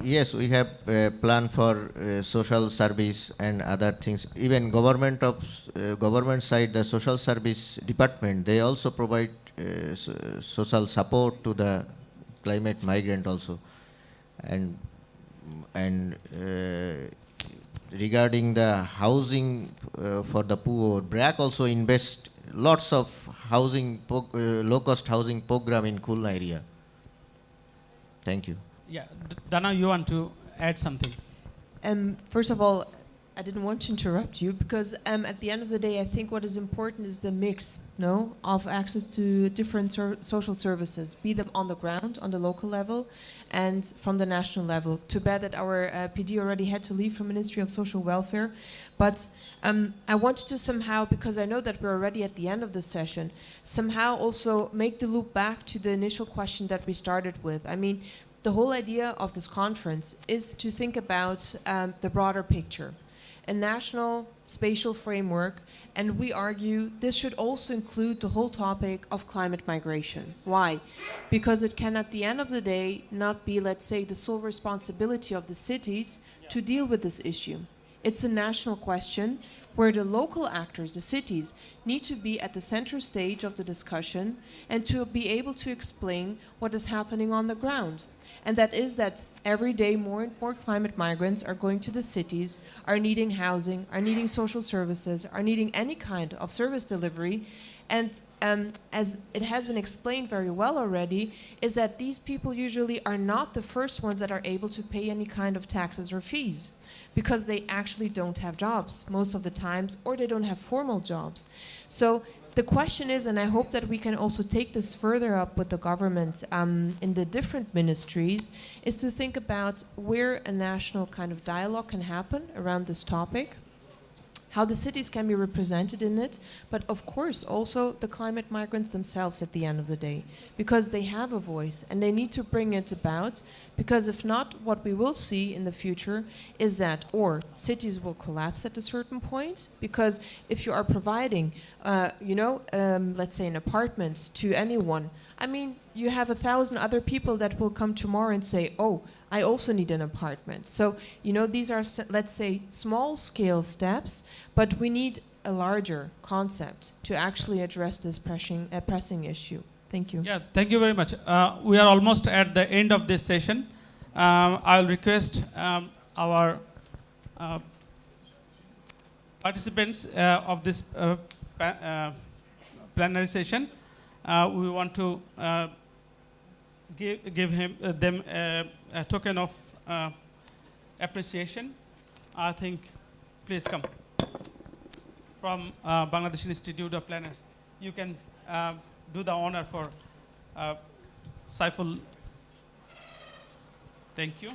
Yes, we have a plan for social service and other things. Even government side, the social service department, they also provide social support to the climate migrant also. And regarding the housing for the poor, BRAC also invest lots of housing, low-cost housing program in Khulna area. Thank you. Yeah, Dana, you want to add something? First of all, I didn't want to interrupt you because at the end of the day, I think what is important is the mix, of access to different social services, be them on the ground, on the local level, and from the national level. Too bad that our PD already had to leave from Ministry of Social Welfare, but I wanted to somehow, because I know that we're already at the end of the session, somehow also make the loop back to the initial question that we started with. I mean, the whole idea of this conference is to think about the broader picture, a national spatial framework, and we argue this should also include the whole topic of climate migration. Why? Because it can, at the end of the day, not be, let's say, the sole responsibility of the cities to deal with this issue. It's a national question where the local actors, the cities, need to be at the center stage of the discussion and to be able to explain what is happening on the ground. And that is that every day more and more climate migrants are going to the cities, are needing housing, are needing social services, are needing any kind of service delivery. And as it has been explained very well already, is that these people usually are not the first ones that are able to pay any kind of taxes or fees, because they actually don't have jobs most of the times, or they don't have formal jobs. So the question is, and I hope that we can also take this further up with the government in the different ministries, is to think about where a national kind of dialogue can happen around this topic, how the cities can be represented in it, but of course also the climate migrants themselves at the end of the day, because they have a voice and they need to bring it about, because if not, what we will see in the future is that, or cities will collapse at a certain point, because if you are providing, let's say an apartment to anyone I mean, you have 1,000 other people that will come tomorrow and say, oh, I also need an apartment. So, you know, these are, let's say, small scale steps, but we need a larger concept to actually address this pressing issue. Thank you. Yeah, thank you very much. We are almost at the end of this session. I'll request our participants of this plenary session. We want to give them a token of appreciation. I think, please come. From Bangladesh Institute of Planners. You can do the honor for Saiful. Thank you.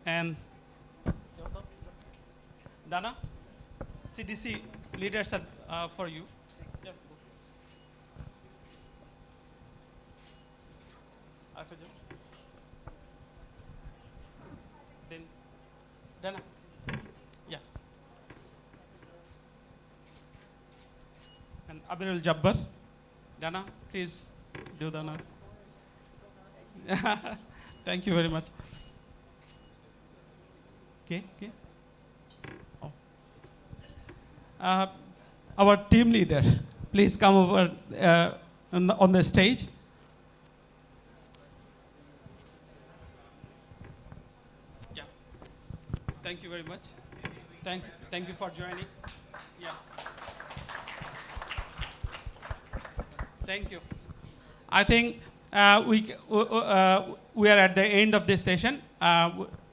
And Dana, CDC leaders are for you. Yeah. Then Dana. Yeah. And Abirul Jabbar. Dana, please do the honor. Thank you very much. Okay. Oh. Our team leader, please come over on the stage. Yeah. Thank you very much. Thank you for joining. Yeah. Thank you. I think we are at the end of this session.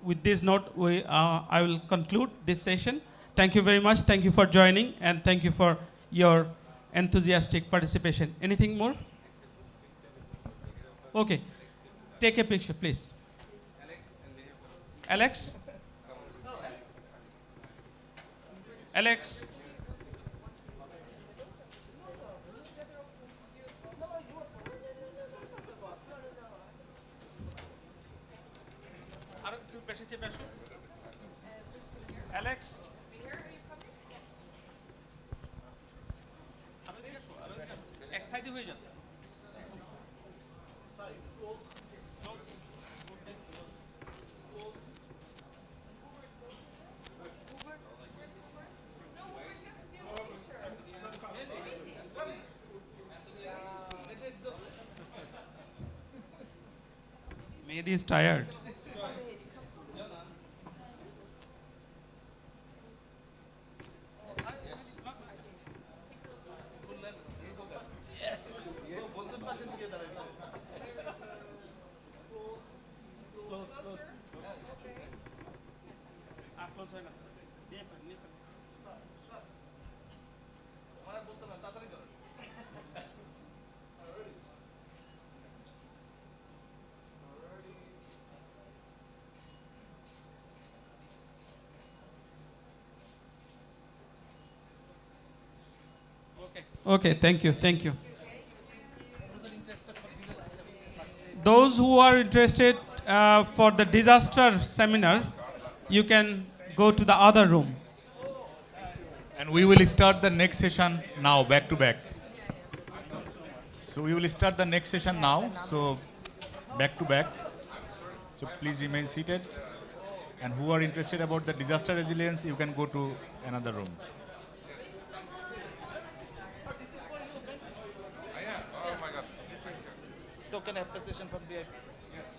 With this note, I will conclude this session. Thank you very much. Thank you for joining, and thank you for your enthusiastic participation. Anything more? Okay. Take a picture, please. Alex? Alex? Alex? Excited হয়ে যাচ্ছে Mehdi is tired. Okay, thank you. Those who are interested for the disaster seminar, you can go to the other room. And we will start the next session now, back to back. So we will start the next session now, so back to back. So please remain seated. And who are interested about the disaster resilience, you can go to another room. Token appreciation from VIP. Yes.